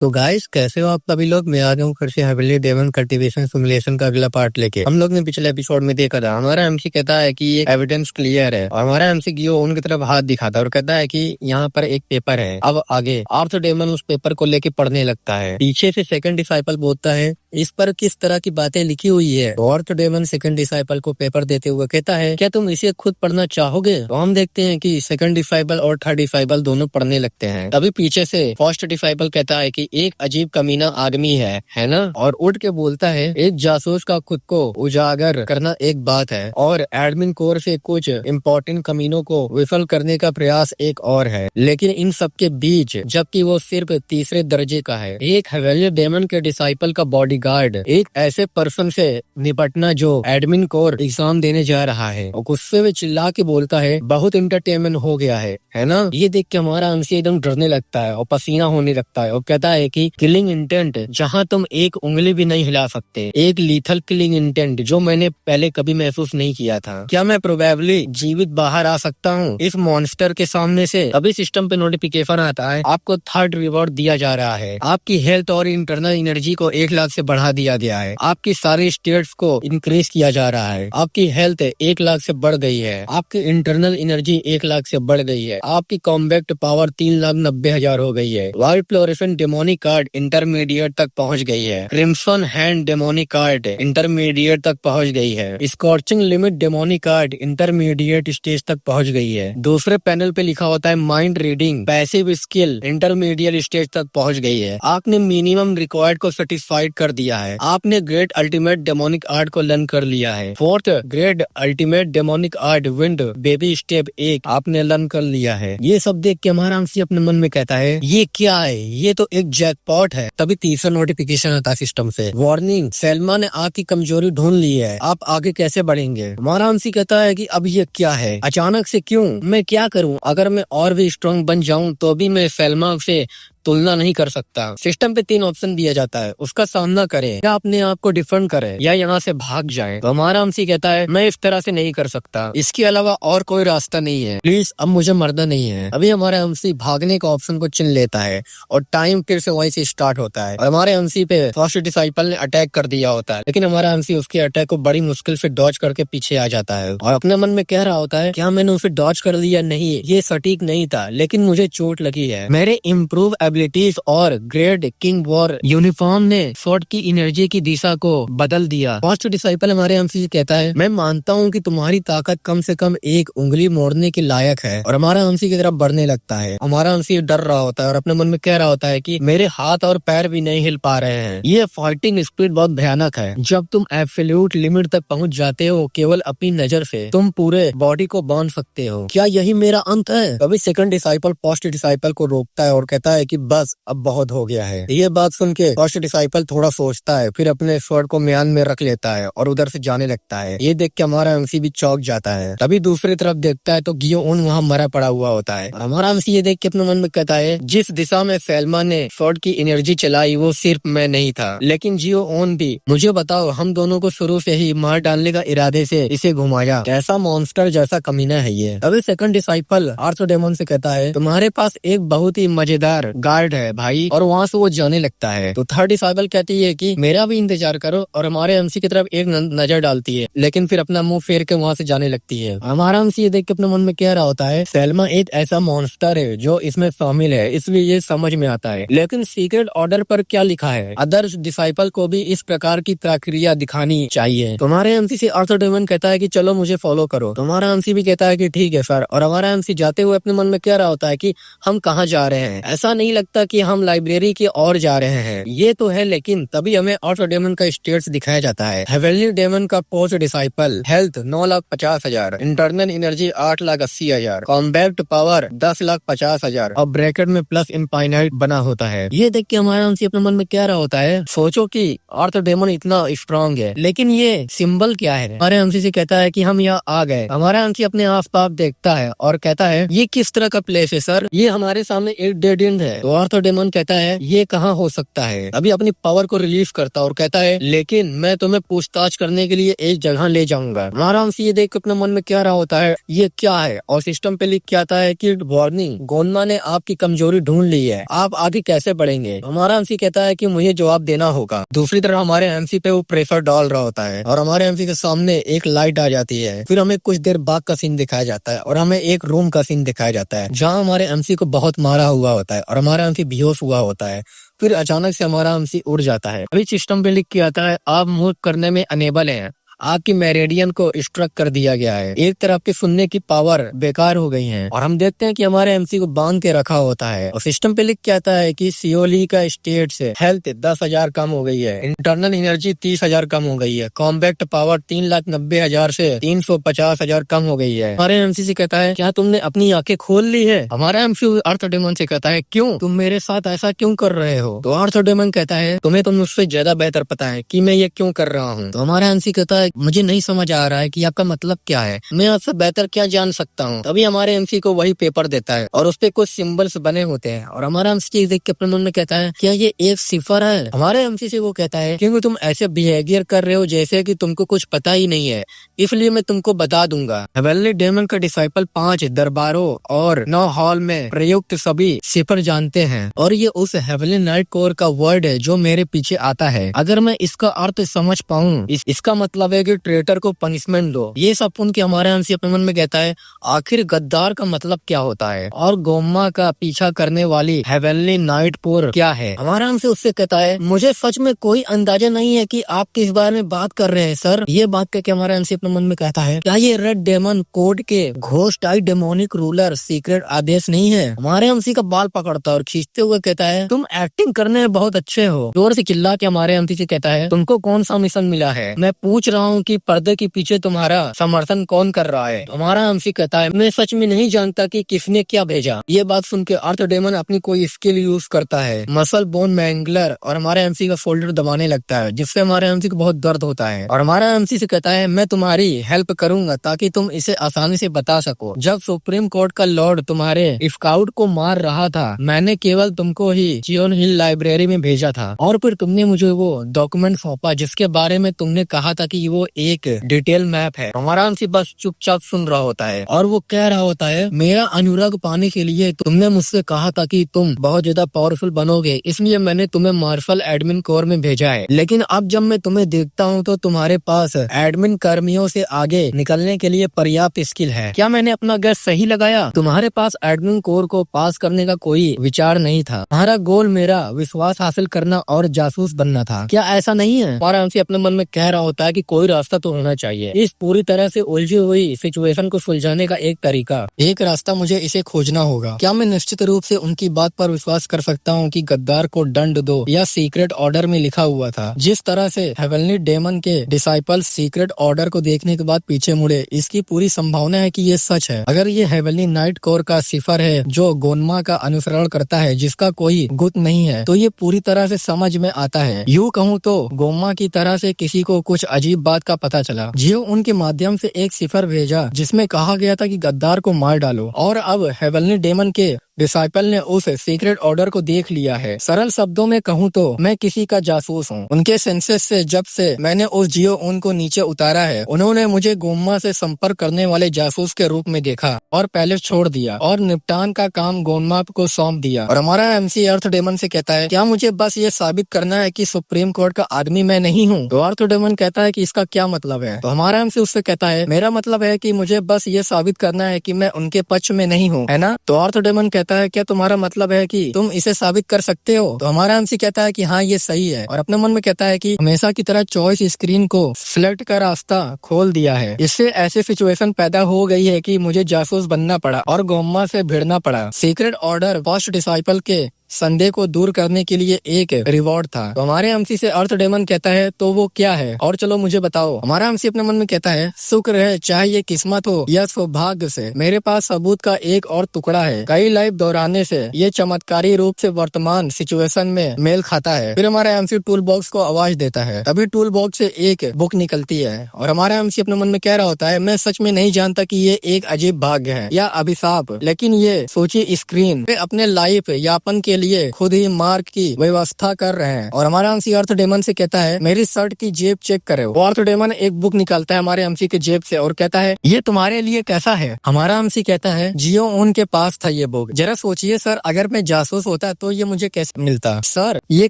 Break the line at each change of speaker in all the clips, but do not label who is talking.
तो गाइस कैसे हो आप सभी लोग। मैं आ जाऊँ फिर से हेविली डेमन कल्टीवेशन सिमुलेशन का अगला पार्ट लेके। हम लोग ने पिछले एपिसोड में देखा था, हमारा एमसी कहता है कि ये एविडेंस क्लियर है और हमारा एमसी गियो उनकी तरफ हाथ दिखाता है और कहता है कि यहाँ पर एक पेपर है। अब आगे आर्थर डेमन उस पेपर को लेके पढ़ने लगता है। पीछे से सेकंड डिसाइपल बोलता है इस पर किस तरह की बातें लिखी हुई है। तो आर्थर डेमन सेकंड डिसाइपल को पेपर देते हुए कहता है क्या तुम इसे खुद पढ़ना चाहोगे। तो हम देखते हैं कि सेकंड डिसाइपल और थर्ड डिसाइपल दोनों पढ़ने लगते हैं। तभी पीछे से फर्स्ट डिसाइपल कहता है कि एक अजीब कमीना आदमी है ना, और उठ के बोलता है एक जासूस का खुद को उजागर करना एक बात है और एडमिन कोर से कुछ इम्पोर्टेंट कमीनों को विफल करने का प्रयास एक और है। लेकिन इन सब के बीच जबकि वो सिर्फ तीसरे दर्जे का है, एक हेवेलियर डेमन के डिसाइपल का बॉडीगार्ड एक ऐसे पर्सन से निपटना जो एडमिन कोर एग्जाम देने जा रहा है, और गुस्से में चिल्ला के बोलता है बहुत इंटरटेनमेंट हो गया है ना। ये देख के हमारा अंशी एकदम डरने लगता है और पसीना होने लगता है और कहता है कि किलिंग इंटेंट जहां तुम एक उंगली भी नहीं हिला सकते, एक लीथल किलिंग इंटेंट जो मैंने पहले कभी महसूस नहीं किया था। क्या मैं प्रोबेबली जीवित बाहर आ सकता हूँ इस मॉन्स्टर के सामने से। अभी सिस्टम पे नोटिफिकेशन आता है आपको थर्ड रिवॉर्ड दिया जा रहा है, आपकी हेल्थ और इंटरनल एनर्जी को 1 लाख से बढ़ा दिया गया है, आपकी सारी स्टेट्स को इंक्रीज किया जा रहा है, आपकी हेल्थ 1 लाख से बढ़ गई है, आपकी इंटरनल एनर्जी 1 लाख से बढ़ गई है, आपकी कॉम्बैक्ट पावर 3,90,000 हो गई है, white fluorescent demonic card intermediate तक पहुंच गई है, crimson hand demonic card intermediate तक पहुंच गई है, scorching limit demonic card intermediate stage तक पहुंच गई है। दूसरे पैनल पे लिखा होता है mind reading passive skill intermediate stage तक पहुंच गई है। आपने मिनिमम रिक्वायर्ड को सेटिस्फाइड कर दिया है, आपने ग्रेट अल्टीमेट डेमोनिक आर्ट को लर्न कर लिया है। Fourth great ultimate demonic art wind baby step 1 आपने लर्न कर लिया है। ये सब देख के हमारा अंशी अपने मन में कहता है ये क्या है, ये तो एक जैकपॉट है। तभी तीसरा नोटिफिकेशन आता है सिस्टम से, वार्निंग सेल्मा ने आपकी कमजोरी ढूंढ ली है, आप आगे कैसे बढ़ेंगे। हमारा अंशी कहता है कि अब ये क्या है, अचानक से क्यों, मैं क्या करूं, अगर मैं और भी स्ट्रॉन्ग बन जाऊं तो भी मैं सेल्मा से तुलना नहीं कर सकता। सिस्टम पे 3 ऑप्शन दिया जाता है, उसका सामना करें या अपने आप को डिफेंड करें या यहाँ से भाग जाए। तो हमारा अंशी कहता है मैं इस तरह से नहीं कर सकता, इसके अलावा और कोई रास्ता नहीं है, प्लीज अब मुझे मरना नहीं है। अभी हमारा अंशी भागने का ऑप्शन को चुन लेता है और टाइम फिर से वहीं से स्टार्ट होता है और हमारे अंशी पे फर्स्ट डिसाइपल ने अटैक कर दिया होता है, लेकिन हमारा अंशी उसके अटैक को बड़ी मुश्किल से डॉज करके पीछे आ जाता है और अपने मन में कह रहा होता है क्या मैंने उसे डॉज कर लिया, नहीं ये सटीक नहीं था लेकिन मुझे चोट लगी है। मेरे इम्प्रूव एबिलिटीज और ग्रेड किंग वॉर यूनिफॉर्म ने शॉट की एनर्जी की दिशा को बदल दिया। फर्स्ट डिसाइपल हमारे अंशी से कहता है मैं मानता हूँ कि तुम्हारी ताकत कम से कम एक उंगली मोड़ने के लायक है, और हमारा अंशी की तरफ बढ़ने लगता है। हमारा अंशी डर रहा होता है और अपने मन में कह रहा होता है कि मेरे हाथ और पैर भी नहीं हिल पा रहे हैं, ये फाइटिंग स्पीड बहुत भयानक है। जब तुम एब्सोल्यूट लिमिट तक पहुँच जाते हो केवल अपनी नजर से तुम पूरे बॉडी को बांध सकते हो, क्या यही मेरा अंत है। तभी सेकंड डिसाइपल फर्स्ट डिसाइपल को रोकता है और कहता है कि बस अब बहुत हो गया है। ये बात सुन के फर्स्ट डिसाइपल थोड़ा सोचता है, फिर अपने स्वord को म्यान में रख लेता है और उधर से जाने लगता है। ये देख के हमारा अंशी भी चौंक जाता है। तभी दूसरी तरफ देखता है तो गियो उन वहाँ मरा पड़ा हुआ होता है और हमारा अंशी ये देख के अपने मन में कहता है जिस दिशा में सेल्मा ने स्वord की एनर्जी चलाई वो सिर्फ मैं नहीं था लेकिन जियो ओन भी। मुझे बताओ हम दोनों को शुरू से ही मार डालने का इरादे से इसे घुमाया, कैसा मॉन्स्टर जैसा कमीना है ये। अभी सेकंड डिसाइपल आर्थर डेमन से कहता है तुम्हारे पास एक बहुत ही मजेदार गार्ड है भाई, और वहाँ से वो जाने लगता है। तो थर्ड डिसाइपल कहती है कि मेरा भी इंतजार करो, और हमारे अंशी की तरफ एक नजर डालती है लेकिन फिर अपना मुंह फेर के वहाँ से जाने लगती है। हमारा अंशी ये देख के अपने मन में कह रहा होता है सेल्मा एक ऐसा मॉन्स्टर है जो इसमें शामिल है, इसलिए ये समझ में आता है, लेकिन सीक्रेट ऑर्डर पर क्या लिखा है, अदर डिसाइपल को भी इस प्रकार की प्रक्रिया दिखानी चाहिए। तुम्हारे अंशी से आर्थर डेमन कहता है कि चलो मुझे फॉलो करो। तुम्हारा अंशी भी कहता है कि ठीक है सर, और हमारा अंशी जाते हुए अपने मन में कह रहा होता है कि हम कहाँ जा रहे हैं, ऐसा नहीं लगता कि हम लाइब्रेरी की ओर जा रहे हैं। ये तो है, लेकिन तभी हमें आर्थर डेमन का स्टेट्स दिखाया जाता है। हेवेली डेमन का post disciple health 9,50,000, internal energy 8,80,000, combat power 10,50,000 और ब्रैकेट में प्लस इनफाइनाइट बना होता है। ये देख के हमारा अंशी अपने मन में क्या रहा होता है, सोचो कि आर्थर डेमन इतना स्ट्रॉन्ग है लेकिन ये सिंबल क्या है। हमारे अंशी से कहता है कि हम यहाँ आ गए। हमारा अंशी अपने आस पास देखता है और कहता है ये किस तरह का प्लेस है सर, ये हमारे सामने एक डेड एंड है। तो तो आर्थर डेमन कहता है ये कहाँ हो सकता है। अभी अपनी पावर को रिलीज करता और कहता है लेकिन मैं तुम्हें पूछताछ करने के लिए एक जगह ले जाऊंगा। हमारा हमसे ये देख अपने मन में क्या रहा होता है ये क्या है, और सिस्टम पे लिख के आता है कि वार्निंग, गोनमा ने आपकी कमजोरी ढूंढ ली है, आप आगे कैसे बढ़ेंगे। हमारा एमसी कहता है कि मुझे जवाब देना होगा। दूसरी तरफ हमारे एमसी पे वो प्रेशर डाल रहा होता है और हमारे एमसी के सामने एक लाइट आ जाती है। फिर हमें कुछ देर बाद का सीन दिखाया जाता है और हमें एक रूम का सीन दिखाया जाता है जहाँ हमारे एमसी को बहुत मारा हुआ होता है और हमारा एमसी बेहोश हुआ होता है। फिर अचानक से हमारा एमसी उड़ जाता है। अभी सिस्टम पे लिख के आता है आप मूव करने में अनेबल हैं, आपकी मेरेडियन को स्ट्रक कर दिया गया है, एक तरफ की सुनने की पावर बेकार हो गई है। और हम देखते हैं कि हमारे एमसी को बांध के रखा होता है और सिस्टम पे लिख के आता है कि सीओली का स्टेट से हेल्थ 10,000 कम हो गई है, इंटरनल एनर्जी 30,000 कम हो गई है, कॉम्बैक्ट पावर 3,90,000 से 350,000 कम हो गई है। हमारे एमसी से कहता है क्या तुमने अपनी आंखें खोल ली है। हमारा एमसी आर्थर डेमन से कहता है क्यों, तुम मेरे साथ ऐसा क्यों कर रहे हो। तो आर्थर डेमन कहता है तुम्हें तो मुझसे ज्यादा बेहतर पता है कि मैं ये क्यों कर रहा हूँ। तो हमारा एमसी कहता है मुझे नहीं समझ आ रहा है कि आपका मतलब क्या है, मैं आपसे बेहतर क्या जान सकता हूँ। तभी हमारे एमसी को वही पेपर देता है और उसपे कुछ सिंबल्स बने होते हैं और हमारा एमसी देख के अपने मन में कहता है क्या ये एक सिफर है। हमारे एमसी से वो कहता है क्योंकि तुम ऐसे बिहेवियर कर रहे हो जैसे कि तुमको कुछ पता ही नहीं है, इसलिए मैं तुमको बता दूंगा। हेवनली डेमन का डिसाइपल 5 दरबारों और 9 हॉल में प्रयुक्त सभी सिफर जानते हैं और ये उस हेवनली नाइट कोर का वर्ड है जो मेरे पीछे आता है। अगर मैं इसका अर्थ समझ पाऊँ इसका मतलब है कि ट्रेटर को पनिशमेंट दो। ये सब सुन के हमारे एमसी अपने मन में कहता है आखिर गद्दार का मतलब क्या होता है और गोम्मा का पीछा करने वाली हेवनली नाइट कोर क्या है। हमारा एमसी उससे कहता है मुझे सच में कोई अंदाजा नहीं है कि आप किस बारे में बात कर रहे हैं सर। ये बात करके हमारा एमसी अपने मन में कहता है क्या ये रेड डेमन कोड के घोस्ट आई डेमोनिक रूलर सीक्रेट आदेश नहीं है। हमारे एमसी का बाल पकड़ता और खींचते हुए कहता है तुम एक्टिंग करने में बहुत अच्छे हो। जोर से चिल्ला के हमारे एमसी से कहता है तुमको कौन सा मिशन मिला है, मैं पूछ रहा हूँ कि पर्दे के पीछे तुम्हारा समर्थन कौन कर रहा है। हमारा एमसी कहता है मैं सच में नहीं जानता कि किसने क्या भेजा। ये बात सुन के आर्थर डेमन अपनी कोई स्किल यूज करता है मसल बोन मैंगलर और हमारे एमसी का फोल्डर दबाने लगता है जिससे हमारे एमसी को बहुत दर्द होता है और हमारा एमसी से कहता है मैं तुम्हारी हेल्प करूंगा ताकि तुम इसे आसानी से बता सको। जब सुप्रीम कोर्ट का लॉर्ड तुम्हारे स्काउट को मार रहा था मैंने केवल तुमको ही चियोन हिल लाइब्रेरी में भेजा था और फिर तुमने मुझे वो डॉक्यूमेंट सौंपा जिसके बारे में तुमने कहा था कि वो एक डिटेल मैप है। हमारा एमसी बस चुपचाप सुन रहा होता है और वो कह रहा होता है मेरा अनुराग पाने के लिए तुमने मुझसे कहा था कि तुम बहुत ज्यादा पावरफुल बनोगे इसलिए मैंने तुम्हें मार्शल एडमिन कोर में भेजा है, लेकिन अब जब मैं तुम्हें देखता हूँ तो तुम्हारे पास एडमिन कर्मियों से आगे निकलने के लिए पर्याप्त स्किल है। क्या मैंने अपना गैस सही लगाया? तुम्हारे पास एडमिन कोर को पास करने का कोई विचार नहीं था, तुम्हारा गोल मेरा विश्वास हासिल करना और जासूस बनना था, क्या ऐसा नहीं है? हमारा एमसी अपने मन में कह रहा होता है कि कोई रास्ता तो होना चाहिए इस पूरी तरह से उलझी हुई सिचुएशन को सुलझाने का एक तरीका, एक रास्ता मुझे इसे खोजना होगा। क्या मैं निश्चित रूप से उनकी बात पर विश्वास कर सकता हूँ कि गद्दार को दंड दो या सीक्रेट ऑर्डर में लिखा हुआ था। जिस तरह से हेवनली डेमन के डिसाइपल सीक्रेट ऑर्डर को देखने के बाद पीछे मुड़े इसकी पूरी संभावना है कि ये सच है। अगर ये हेवनली नाइट कोर का सिफर है जो गोनमा का अनुसरण करता है जिसका कोई गुट नहीं है तो ये पूरी तरह से समझ में आता है। यूँ कहूँ तो गोमा की तरह से किसी को कुछ अजीब बात का पता चला जियो उनके माध्यम से एक सिफर भेजा जिसमें कहा गया था कि गद्दार को मार डालो और अब हेवनली डेमन के डिसाइपल ने उस सीक्रेट ऑर्डर को देख लिया है। सरल शब्दों में कहूँ तो मैं किसी का जासूस हूँ। उनके सेंसेस से जब से मैंने उस जियो उनको नीचे उतारा है उन्होंने मुझे गोम्मा से संपर्क करने वाले जासूस के रूप में देखा और पैलेस छोड़ दिया और निपटान का काम गोम्मा को सौंप दिया। और हमारा एमसी अर्थ डेमन से कहता है क्या मुझे बस ये साबित करना है कि सुप्रीम कोर्ट का आदमी मैं नहीं हूँ? तो अर्थ डेमन कहता है कि इसका क्या मतलब है? तो हमारा एमसी उससे कहता है मेरा मतलब है कि मुझे बस ये साबित करना है कि मैं उनके पक्ष में नहीं हूँ, है ना? तो अर्थ डेमन कहता है क्या तुम्हारा मतलब है कि तुम इसे साबित कर सकते हो? तो हमारा एमसी कहता है कि हाँ ये सही है और अपने मन में कहता है कि हमेशा की तरह चॉइस स्क्रीन को सिलेक्ट का रास्ता खोल दिया है। इससे ऐसी सिचुएशन पैदा हो गई है कि मुझे जासूस बनना पड़ा और गोम्मा से भिड़ना पड़ा। सीक्रेट ऑर्डर फर्स्ट डिसाइपल के संदेह को दूर करने के लिए एक रिवॉर्ड था। तो हमारे एमसी से अर्थ डेमन कहता है तो वो क्या है और चलो मुझे बताओ। हमारा एमसी अपने मन में कहता है शुक्र है चाहे ये किस्मत हो या सौभाग्य से मेरे पास सबूत का एक और टुकड़ा है। कई लाइफ दोहराने से ये चमत्कारी रूप से वर्तमान सिचुएशन में मेल खाता है। फिर हमारा एमसी टूल बॉक्स को आवाज देता है तभी टूल बॉक्स से एक बुक निकलती है और हमारा एमसी अपने मन में कह रहा होता है मैं सच में नहीं जानता कि ये एक अजीब भाग्य है या अभिशाप, लेकिन ये सोची स्क्रीन पे अपने लाइफ यापन के
लिए खुद ही मार्क की व्यवस्था कर रहे हैं। और हमारा एमसी अर्थ डेमन से कहता है मेरी शर्ट की जेब चेक करे। वो अर्थ डेमन एक बुक निकालता है हमारे एमसी के जेब से और कहता है ये तुम्हारे लिए कैसा है। हमारा एमसी कहता है जियो उनके पास था ये बुक। जरा सोचिए सर, अगर मैं जासूस होता तो ये मुझे कैसे मिलता। सर ये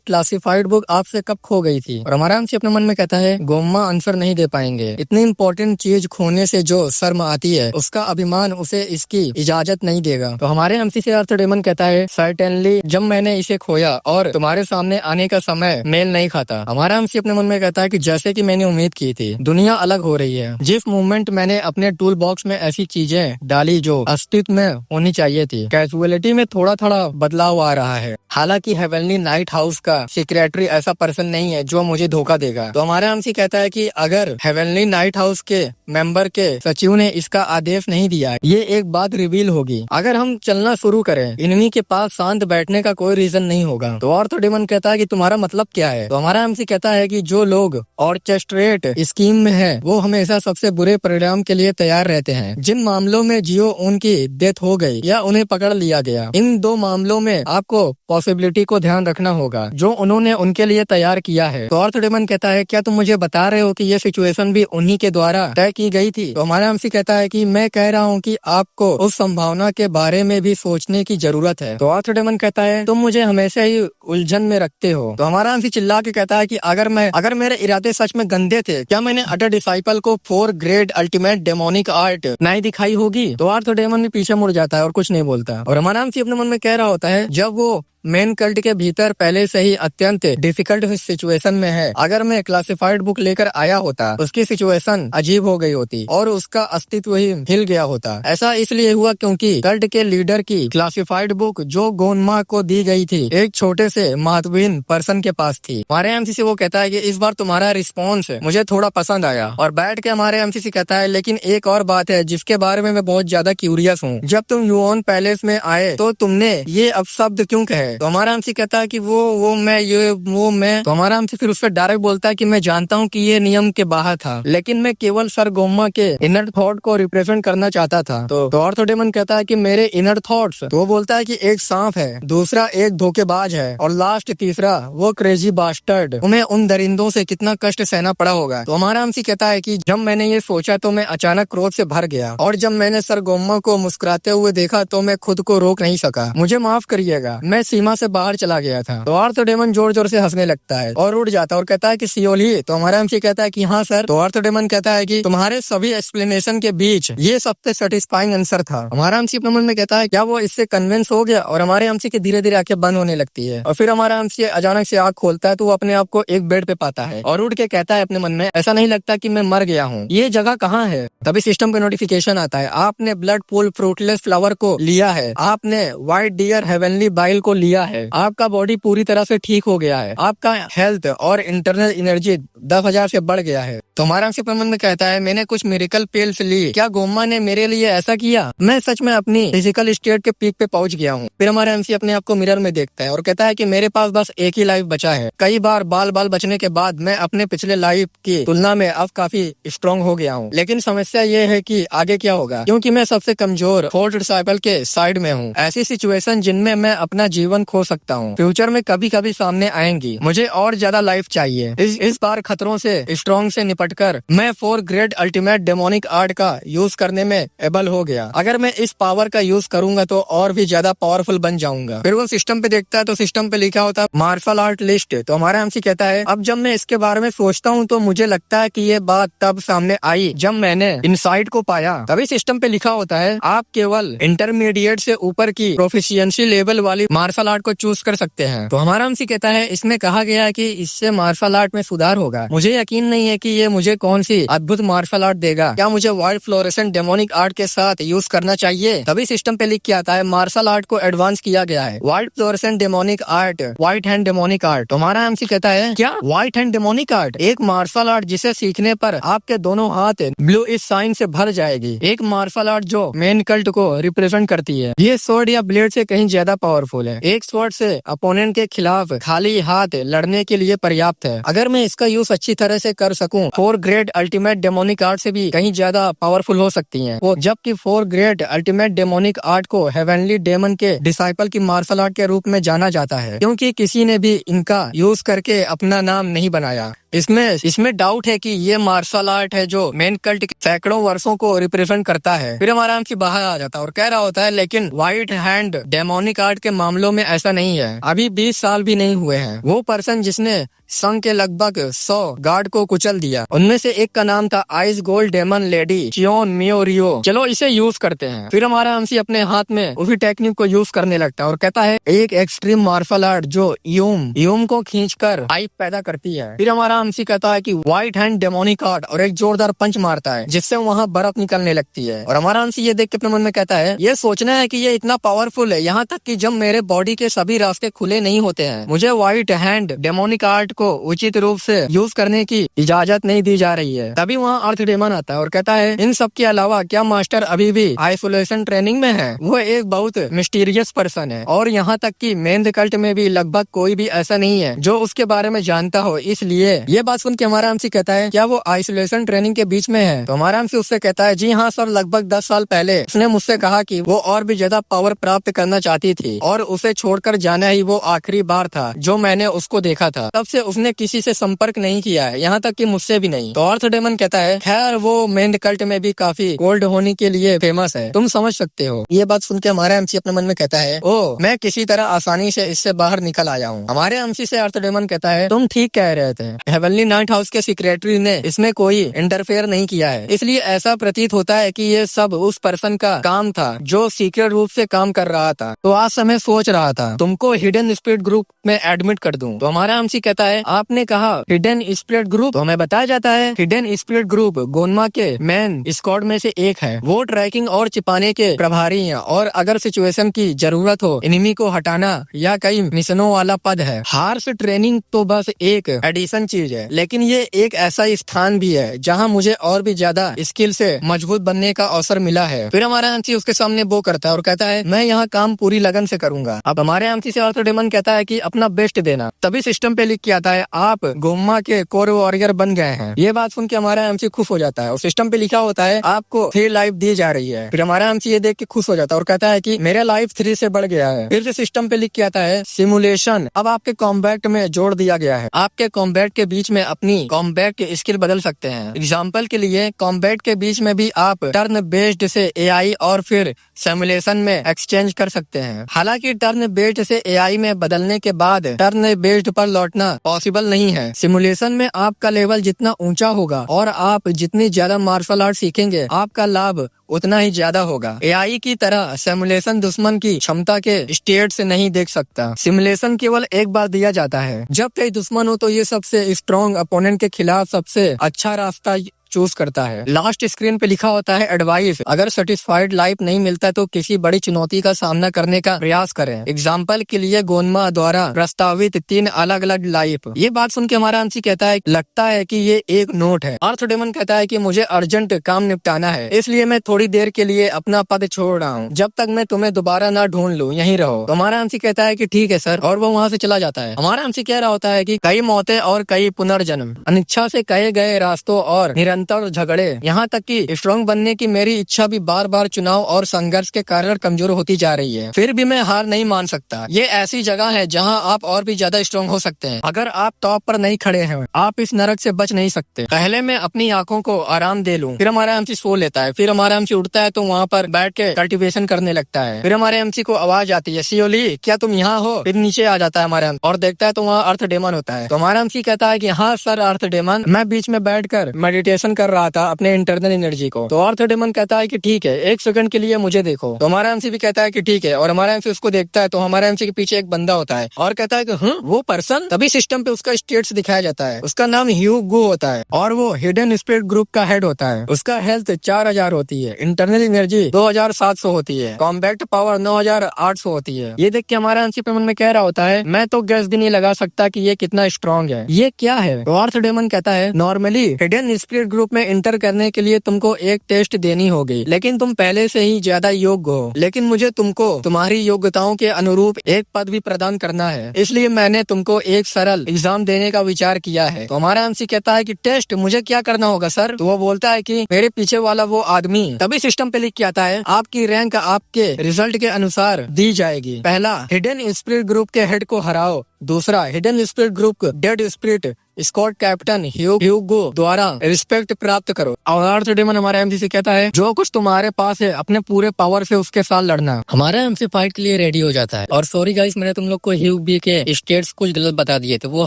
क्लासिफाइड बुक आपसे कब खो गई थी। और हमारा एमसी अपने मन में कहता है गोम्मा आंसर नहीं दे पाएंगे। इतनी इंपॉर्टेंट चीज खोने से जो शर्म आती है उसका अभिमान उसे इसकी इजाजत नहीं देगा। तो हमारे एमसी से अर्थ डेमन कहता है सर्टेनली जब मैंने इसे खोया और तुम्हारे सामने आने का समय मेल नहीं खाता। हमारा एमसी अपने मन में कहता है कि जैसे कि मैंने उम्मीद की थी दुनिया अलग हो रही है। जिस मूवमेंट मैंने अपने टूल बॉक्स में ऐसी चीजें डाली जो अस्तित्व में होनी चाहिए थी, कैजुअलिटी में थोड़ा थोड़ा बदलाव आ रहा है। हालांकि हेवनली नाइट हाउस का सेक्रेटरी ऐसा पर्सन नहीं है जो मुझे धोखा देगा। तो हमारा एमसी कहता है कि अगर हेवनली नाइट हाउस के मेंबर के सचिव ने इसका आदेश नहीं दिया ये एक बात रिवील होगी। अगर हम चलना शुरू करें इन्हीं के पास शांत बैठने का कोई रीजन नहीं होगा। तो ऑर्थो डेमन कहता है कि तुम्हारा मतलब क्या है। तो हमारा एमसी कहता है कि जो लोग ऑर्केस्ट्रेट स्कीम में है वो हमेशा सबसे बुरे परिणाम के लिए तैयार रहते हैं। जिन मामलों में जियो उनकी डेथ हो गई या उन्हें पकड़ लिया गया, इन दो मामलों में आपको पॉसिबिलिटी को ध्यान रखना होगा जो उन्होंने उनके लिए तैयार किया है। तो ऑर्थो डेमन कहता है क्या तुम मुझे बता रहे हो कि ये सिचुएशन भी उन्हीं के द्वारा तय की गई थी। तो हमारा एमसी कहता है कि मैं कह रहा हूँ कि आपको उस संभावना के बारे में भी सोचने की जरूरत है। तो ऑर्थो डेमन कहता है तुम मुझे हमेशा ही उलझन में रखते हो। तो हमारा एमसी चिल्ला के कहता है कि अगर मेरे इरादे सच में गंदे थे क्या मैंने अटर डिसाइपल को 4 ग्रेड अल्टीमेट डेमोनिक आर्ट नहीं दिखाई होगी। तो ऑर्थो डेमन भी पीछे मुड़ जाता है और कुछ नहीं बोलता। और हमारा एमसी अपने मन में कह रहा होता है जब वो मेन कल्ट के भीतर पहले से ही अत्यंत डिफिकल्ट सिचुएशन में है, अगर मैं क्लासिफाइड बुक लेकर आया होता उसकी सिचुएशन अजीब हो गई होती और उसका अस्तित्व ही हिल गया होता। ऐसा इसलिए हुआ क्योंकि कल्ट के लीडर की क्लासिफाइड बुक जो गोनमा को दी गई थी एक छोटे से महत्वहीन पर्सन के पास थी। हमारे एमसी से वो कहता है कि इस बार तुम्हारा रिस्पॉन्स मुझे थोड़ा पसंद आया। और बैठ के हमारे एमसी से कहता है लेकिन एक और बात है जिसके बारे में मैं बहुत ज्यादा क्यूरियस हूँ। जब तुम युओन पैलेस में आए तो तुमने ये अपशब्द क्यों कहे। तो हमारा एमसी कहता है कि वो मैं तो हमारा एमसी फिर उस पर डायरेक्ट बोलता है कि मैं जानता हूँ कि ये नियम के बाहर था लेकिन मैं केवल सर गोम्मा के इनर थॉट को रिप्रेजेंट करना चाहता था। तो ऑर्थो डेमन कहता है कि मेरे इनर थॉट्स। तो वो बोलता है कि एक सांप है, दूसरा एक धोखेबाज है और लास्ट तीसरा वो क्रेजी बास्टर्ड। तुम्हें उन दरिंदों से कितना कष्ट सहना पड़ा होगा। तो हमारा एमसी कहता है कि जब मैंने ये सोचा तो मैं अचानक क्रोध से भर गया और जब मैंने सर गोम्मा को मुस्कुराते हुए देखा तो मैं खुद को रोक नहीं सका। मुझे माफ करिएगा, मैं सीमा से बाहर चला गया था। तो ऑर्थो डेमन जोर जोर से हंसने लगता है और उड़ जाता है और कहता है कि सियोल ही। तो हमारा एमसी कहता है कि हाँ सर। तो ऑर्थो डेमन कहता है कि तुम्हारे सभी एक्सप्लेनेशन के बीच ये सबसे सेटिस्फाइंग आंसर था। हमारा एमसी अपने मन में कहता है क्या वो इससे कन्विंस हो गया। और हमारे एमसी की धीरे धीरे आंखें बंद होने लगती है और फिर हमारा एमसी अचानक से आंख खोलता है तो वो अपने आप को एक बेड पे पाता है और उठ के कहता है अपने मन में ऐसा नहीं लगता कि मैं मर गया हूँ, ये जगह कहाँ है। तभी सिस्टम पे नोटिफिकेशन आता है आपने ब्लड पूल फ्रूटलेस फ्लावर को लिया है, आपने व्हाइट डियर हेवनली बाइल को लिया है, आपका बॉडी पूरी तरह से ठीक हो गया है, आपका हेल्थ और इंटरनल एनर्जी 10,000 से बढ़ गया है। तो हमारा एमसी अपने मन में कहता है मैंने कुछ मिरेकल पिल्स ली, क्या गोम्मा ने मेरे लिए ऐसा किया। मैं सच में अपनी फिजिकल स्टेट के पीक पे पहुंच गया हूँ। फिर हमारा एमसी अपने आप को मिरर में देखता है और कहता है कि मेरे पास बस एक ही लाइफ बचा है। कई बार बाल बचने के बाद मैं अपने पिछले लाइफ की तुलना में अब काफी स्ट्रॉन्ग हो गया हूँ, लेकिन समस्या ये है कि आगे क्या होगा क्योंकि मैं सबसे कमजोर फोर्थ डिसाइपल के साइड में हूँ। ऐसी सिचुएशन जिनमें मैं अपना जीवन खो सकता हूँ फ्यूचर में कभी कभी सामने आएंगी। मुझे और ज्यादा लाइफ चाहिए। इस बार खतरों से स्ट्रॉन्ग से निपटकर मैं 4 ग्रेड अल्टीमेट डेमोनिक आर्ट का यूज करने में एबल हो गया। अगर मैं इस पावर का यूज करूंगा तो और भी ज्यादा पावरफुल बन जाऊंगा। फिर वो सिस्टम पे देखता है तो सिस्टम पे लिखा होता है मार्शल आर्ट लिस्ट। तो हमारा एमसी कहता है अब जब मैं इसके बारे में सोचता हूँ तो मुझे लगता है कि ये बात तब सामने आई जब मैंने इनसाइट को पाया। तभी सिस्टम पे लिखा होता है आप केवल इंटरमीडिएट से ऊपर की प्रोफिशिएंसी लेवल वाली मार्शल आर्ट को चूज कर सकते हैं। तो हमारा एमसी कहता है इसमें कहा गया है कि इससे मार्शल आर्ट में सुधार होगा। मुझे यकीन नहीं है कि ये मुझे कौन सी अद्भुत मार्शल आर्ट देगा। क्या मुझे व्हाइट फ्लोरेसेंट डेमोनिक आर्ट के साथ यूज करना चाहिए। तभी सिस्टम पे लिख के आता है मार्शल आर्ट को एडवांस किया गया है, white fluorescent demonic art, white hand demonic art. तो हमारा एमसी कहता है क्या व्हाइट हैंड डेमोनिक आर्ट, एक मार्शल आर्ट जिसे सीखने पर आपके दोनों हाथ ब्लू इस साइन से भर जाएगी, एक मार्शल आर्ट जो मेन कल्ट को रिप्रेजेंट करती है। ये स्वॉर्ड या ब्लेड से कहीं ज्यादा पावरफुल है, एक स्वॉर्ड से अपोनेंट के खिलाफ खाली हाथ लड़ने के लिए पर्याप्त है। अगर मैं इसका यूज अच्छी तरह से कर सकूं, 4 ग्रेड अल्टीमेट डेमोनिक आर्ट से भी कहीं ज्यादा पावरफुल हो सकती हैं। वो जबकि 4 ग्रेड अल्टीमेट डेमोनिक आर्ट को हेवनली डेमन के डिसाइपल की मार्शल आर्ट के रूप में जाना जाता है, क्योंकि किसी ने भी इनका यूज करके अपना नाम नहीं बनाया। इसमें डाउट है कि ये मार्शल आर्ट है जो मेन कल्ट के सैकड़ों वर्षों को रिप्रेजेंट करता है। फिर हमारा आराम से बाहर आ जाता है और कह रहा होता है, लेकिन व्हाइट हैंड डेमोनिक आर्ट के मामलों में ऐसा नहीं है। अभी 20 साल भी नहीं हुए हैं। वो पर्सन जिसने संघ के लगभग 100 गार्ड को कुचल दिया, उनमें से एक का नाम था आइस गोल्ड डेमन लेडी चियोन मियोरियो। चलो इसे यूज करते हैं। फिर हमारा हमसी अपने हाथ में उसी टेक्निक को यूज करने लगता है और कहता है, एक एक्सट्रीम मार्शल आर्ट जो यूम को खींचकर पाइप पैदा करती है। फिर हमारा हमसी कहता है कि व्हाइट हैंड डेमोनिक आर्ट और एक जोरदार पंच मारता है जिससे वहाँ बर्फ निकलने लगती है। और हमारा हमसी ये देख के अपने मन में कहता है, ये सोचना है कि ये इतना पावरफुल है, यहाँ तक कि जब मेरे बॉडी के सभी रास्ते खुले नहीं होते हैं, मुझे व्हाइट हैंड डेमोनिक आर्ट को उचित रूप से यूज करने की इजाजत नहीं दी जा रही है। तभी वहाँ अर्थ डेमन आता है और कहता है, इन सब के अलावा क्या मास्टर अभी भी आइसोलेशन ट्रेनिंग में है? वो एक बहुत मिस्टीरियस पर्सन है और यहाँ तक कि मेन कल्ट में भी लगभग कोई भी ऐसा नहीं है जो उसके बारे में जानता हो। इसलिए ये बात सुन के हमारा हमसी कहता है, क्या वो आइसोलेशन ट्रेनिंग के बीच में है? तो हमारा हमसी उससे कहता है, जी हाँ सर, लगभग 10 साल पहले उसने मुझसे कहा कि वो और भी ज्यादा पावर प्राप्त करना चाहती थी और उसे छोड़कर जाना ही वो आखिरी बार था जो मैंने उसको देखा था। तब से उसने किसी से संपर्क नहीं किया है, यहाँ तक कि मुझसे भी नहीं। तो अर्थ डेमन कहता है, खैर वो मेन कल्ट में भी काफी कोल्ड होने के लिए फेमस है, तुम समझ सकते हो। ये बात सुन के हमारा एमसी अपने मन में कहता है, ओ मैं किसी तरह आसानी से इससे बाहर निकल आया हूँ। हमारे एमसी से अर्थ डेमन कहता है, तुम ठीक कह रहे थे, हेवनली नाइट हाउस के सेक्रेटरी ने इसमें कोई इंटरफेयर नहीं किया है, इसलिए ऐसा प्रतीत होता है कि ये सब उस पर्सन का काम था जो सीक्रेट रूप से काम कर रहा था। तो आज समय सोच रहा था तुमको हिडन स्पिरिट ग्रुप में एडमिट कर दूं। तो हमारा एमसी कहता है, आपने कहा हिडन स्पिरिट ग्रुप? तो हमें बताया जाता है, हिडन स्पिरिट ग्रुप गोनमा के मेन स्क्वाड में से एक है। वो ट्रैकिंग और छिपाने के प्रभारी हैं और अगर सिचुएशन की जरूरत हो एनिमी को हटाना या कई मिशनों वाला पद है। हार्श ट्रेनिंग तो बस एक एडिशन चीज है, लेकिन ये एक ऐसा स्थान भी है जहाँ मुझे और भी ज्यादा स्किल से मजबूत बनने का अवसर मिला है। फिर हमारा एमसी उसके सामने वो करता है और कहता है, मैं यहाँ काम पूरी लगन से करूंगा। अब हमारे एमसी से अर्थ डेमन कहता है कि अपना बेस्ट देना। तभी सिस्टम पे लिख के आता है, आप गोम्मा के कोर वॉरियर बन गए हैं। ये बात सुन के हमारा एमसी खुश हो जाता है और सिस्टम पे लिखा होता है, आपको 3 लाइफ दी जा रही है। फिर हमारा एमसी ये देख के खुश हो जाता है और कहता है कि मेरा लाइफ 3 से बढ़ गया है। फिर से सिस्टम पे लिख के आता है, सिमुलेशन अब आपके कॉम्बैट में जोड़ दिया गया है। आपके कॉम्बैट के बीच में अपनी कॉम्बैट स्किल बदल सकते हैं। एग्जाम्पल के लिए कॉम्बैट के बीच में भी आप टर्न बेस्ड से एआई और फिर सिमुलेशन में एक्सचेंज कर सकते हैं। हालांकि टर्न बेस्ड से एआई में बदलने के बाद टर्न बेस्ड पर लौटना पॉसिबल नहीं है। सिमुलेशन में आपका लेवल जितना ऊंचा होगा और आप जितनी ज्यादा मार्शल आर्ट सीखेंगे, आपका लाभ उतना ही ज्यादा होगा। एआई की तरह सिमुलेशन दुश्मन की क्षमता के स्टेट से नहीं देख सकता। सिमुलेशन केवल एक बार दिया जाता है। जब कई दुश्मन हो तो ये सबसे स्ट्रॉन्ग अपोनेंट के खिलाफ सबसे अच्छा रास्ता चूज करता है। लास्ट स्क्रीन पे लिखा होता है, एडवाइस अगर सेटिस्फाइड लाइफ नहीं मिलता तो किसी बड़ी चुनौती का सामना करने का प्रयास करें। एग्जाम्पल के लिए गोनमा द्वारा प्रस्तावित 3 अलग अलग लाइफ। ये बात सुन के हमारा अंशी कहता है, लगता है कि ये एक नोट है। अर्थ डेमन कहता है कि मुझे अर्जेंट काम निपटाना है, इसलिए मैं थोड़ी देर के लिए अपना पद छोड़ रहा हूँ। जब तक मैं तुम्हें दोबारा ना ढूंढ लूँ यहीं रहो। तो हमारा अंशी कहता है कि ठीक है सर, और वो वहाँ से चला जाता है। हमारा अंशी कह रहा होता है कि कई मौतें और कई पुनर्जन्म, अनिच्छा से कहे गए रास्तों और निरंतर झगड़े, यहाँ तक कि स्ट्रॉन्ग बनने की मेरी इच्छा भी बार बार चुनाव और संघर्ष के कारण कमजोर होती जा रही है। फिर भी मैं हार नहीं मान सकता। ये ऐसी जगह है जहाँ आप और भी ज्यादा स्ट्रॉन्ग हो सकते हैं। अगर आप टॉप पर नहीं खड़े हैं, आप इस नरक से बच नहीं सकते। पहले मैं अपनी आंखों को आराम दे लूं। फिर हमारा एमसी सो लेता है। फिर हमारा एमसी उठता है तो वहाँ पर बैठ के कल्टिवेशन करने लगता है। फिर हमारे एमसी को आवाज आती है, सियोली क्या तुम यहाँ हो? फिर नीचे आ जाता है हमारा और देखता है तो वहाँ अर्थ डेमन होता है। तो हमारा एमसी कहता है कि हाँ सर अर्थ डेमन, मैं बीच में बैठकर मेडिटेशन कर रहा था अपने इंटरनल एनर्जी को। तो अर्थ डेमन कहता है कि ठीक है, 1 सेकंड के लिए मुझे देखो। तो हमारा एमसी भी कहता है कि ठीक है, और हमारा एमसी उसको देखता है तो हमारा एमसी के पीछे एक बंदा होता है और कहता है कि वो पर्सन। तभी सिस्टम पे उसका स्टेट्स दिखाया जाता है। उसका नाम ह्यू गो होता है और वो हिडन स्पिरिट ग्रुप का हेड होता है। उसका हेल्थ 4000 होती है, इंटरनल एनर्जी 2700 होती है, कॉम्बैक्ट पावर 9800 होती है। ये देख के हमारा एमसी पे मन में कह रहा होता है, मैं तो गैस भी नहीं लगा सकता कि ये कितना स्ट्रॉन्ग है। ये क्या है? तो अर्थ डेमन कहता है, normally hidden spirit group group में इंटर करने के लिए तुमको एक टेस्ट देनी होगी, लेकिन तुम पहले से ही ज्यादा योग्य हो, लेकिन मुझे तुमको तुम्हारी योग्यताओं के अनुरूप एक पद भी प्रदान करना है, इसलिए मैंने तुमको एक सरल एग्जाम देने का विचार किया है। तो हमारा एमसी कहता है कि टेस्ट मुझे क्या करना होगा सर? तो वो बोलता है कि मेरे पीछे वाला वो आदमी, तभी सिस्टम पे लिख के आता है आपकी रैंक आपके रिजल्ट के अनुसार दी जाएगी। पहला, हिडन स्पिरिट ग्रुप के हेड को हराओ। दूसरा, hidden spirit group dead spirit squad captain Hugo द्वारा रिस्पेक्ट प्राप्त करो। और आर्थ डेमन हमारा एमसी से कहता है जो कुछ तुम्हारे पास है अपने पूरे पावर से उसके साथ लड़ना। हमारा एमसी फाइट के लिए रेडी हो जाता है। और सॉरी गाइस, मैंने तुम लोग को ह्यूग बी के स्टेट्स कुछ गलत बता दिए थे। वो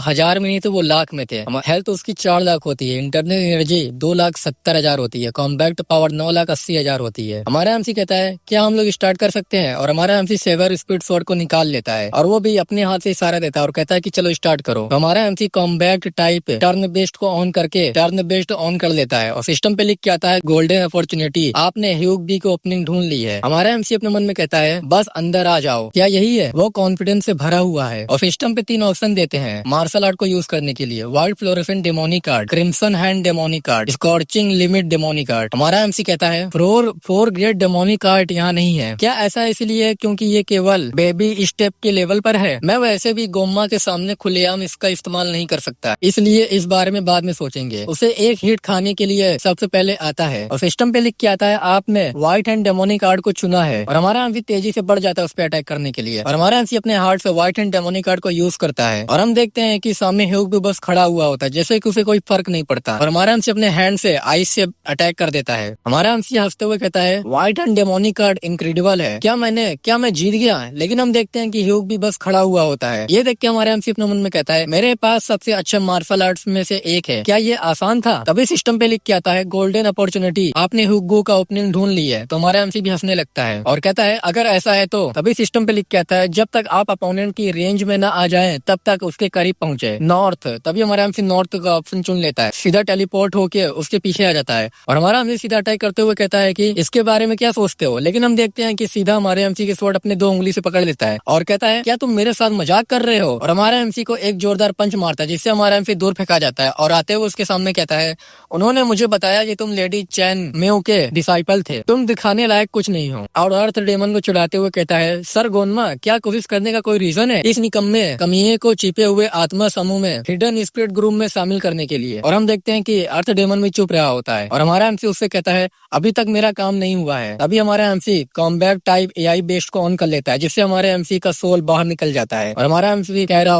1000 में नहीं थे, वो लाख में थे। हेल्थ उसकी 4 लाख होती है, इंटरनल एनर्जी 2,70,000 होती है, कॉम्बैक्ट पावर 9,80,000 होती है। हमारा एमसी कहता है क्या हम लोग स्टार्ट कर सकते हैं? और हमारा एमसी सेवर स्पीड स्वॉर्ड को निकाल लेता है और वो भी अपने हाथ से इशारा देता है और कहता है कि चलो स्टार्ट करो। तो हमारा MC combat type turn based को ऑन करके टर्न बेस्ड ऑन कर लेता है और सिस्टम पे लिख के आता है गोल्डन अपॉर्चुनिटी, आपने ह्यूग बी की ओपनिंग ढूंढ ली है। हमारा एमसी अपने मन में कहता है बस अंदर आ जाओ। क्या यही है? वो कॉन्फिडेंस से भरा हुआ है और सिस्टम पे 3 ऑप्शन देते हैं मार्शल आर्ट को यूज करने के लिए। White fluorescent demonic card, crimson hand demonic card, scorching limit demonic card. हमारा एमसी कहता है फोर ग्रेड डेमोनिक कार्ड यहाँ नहीं है। क्या ऐसा इसलिए क्योंकि ये केवल बेबी स्टेप के लेवल पर है? मैं वैसे भी गोम्मा के सामने खुलेआम इसका इस्तेमाल नहीं कर सकता, इसलिए इस बारे में बाद में सोचेंगे। उसे एक हिट खाने के लिए सबसे पहले आता है और सिस्टम पे लिख के आता है आपने व्हाइट हैंड डेमोनिक कार्ड को चुना है। और हमारा एमसी तेजी से बढ़ जाता है उस पर अटैक करने के लिए और हमारा एमसी अपने हार्ट से व्हाइट हैंड डेमोनिक कार्ड को यूज करता है और हम देखते हैं कि सामने ह्यूग भी बस खड़ा हुआ होता है जैसे कि उसे कोई फर्क नहीं पड़ता और हमारा एमसी अपने हैंड से आइस से अटैक कर देता है। हमारा एमसी हंसते हुए कहता है white hand demonic card incredible है, क्या मैं जीत गया? लेकिन हम देखते हैं कि ह्यूग भी बस खड़ा हुआ होता है। ये देख के हमारा एमसी अपने मन में कहता है मेरे पास सबसे अच्छा मार्शल आर्ट्स में से एक है, क्या ये आसान था? तभी सिस्टम पे लिख के आता है गोल्डन अपॉर्चुनिटी, आपने ह्यूगो का ओपनिंग ढूंढ ली है। तो हमारा एमसी भी हंसने लगता है और कहता है अगर ऐसा है तो। तभी सिस्टम पे लिख के आता है जब तक आप अपोनेंट की रेंज में ना आ जाएं तब तक उसके करीब पहुंचे। नॉर्थ, तभी हमारा एमसी नॉर्थ का ऑप्शन चुन लेता है, सीधा टेलीपोर्ट होके उसके पीछे आ जाता है और हमारा एमसी सीधा अटैक करते हुए कहता है कि इसके बारे में क्या सोचते हो? लेकिन हम देखते हैं कि सीधा हमारे एमसी के स्वॉर्ड अपने 2 उंगली से पकड़ लेता है और कहता है क्या तुम मेरे साथ मजाक कर रहे हो? और हमारा एमसी को एक जोरदार पंच मारता है जिससे हमारा एमसी दूर फेंका जाता है और आते हुए उसके सामने कहता है उन्होंने मुझे बताया कि तुम लेडी चैन मेओ के डिसाइपल थे, तुम दिखाने लायक कुछ नहीं हो। और अर्थ डेमन को चिढ़ाते हुए कहता है सर गोनमा, क्या कोशिश करने का कोई रीजन है इस निकम्मे कमीने को छिपे हुए आत्मा समूह में हिडन स्पिरिट ग्रुप में शामिल करने के लिए? और हम देखते हैं कि अर्थ डेमन भी चुप रहा होता है और हमारा एमसी उससे कहता है अभी तक मेरा काम नहीं हुआ है। अभी हमारा MC combat type AI based को ऑन कर लेता है जिससे हमारे एमसी का सोल बाहर निकल जाता है और हमारा एमसी कह रहा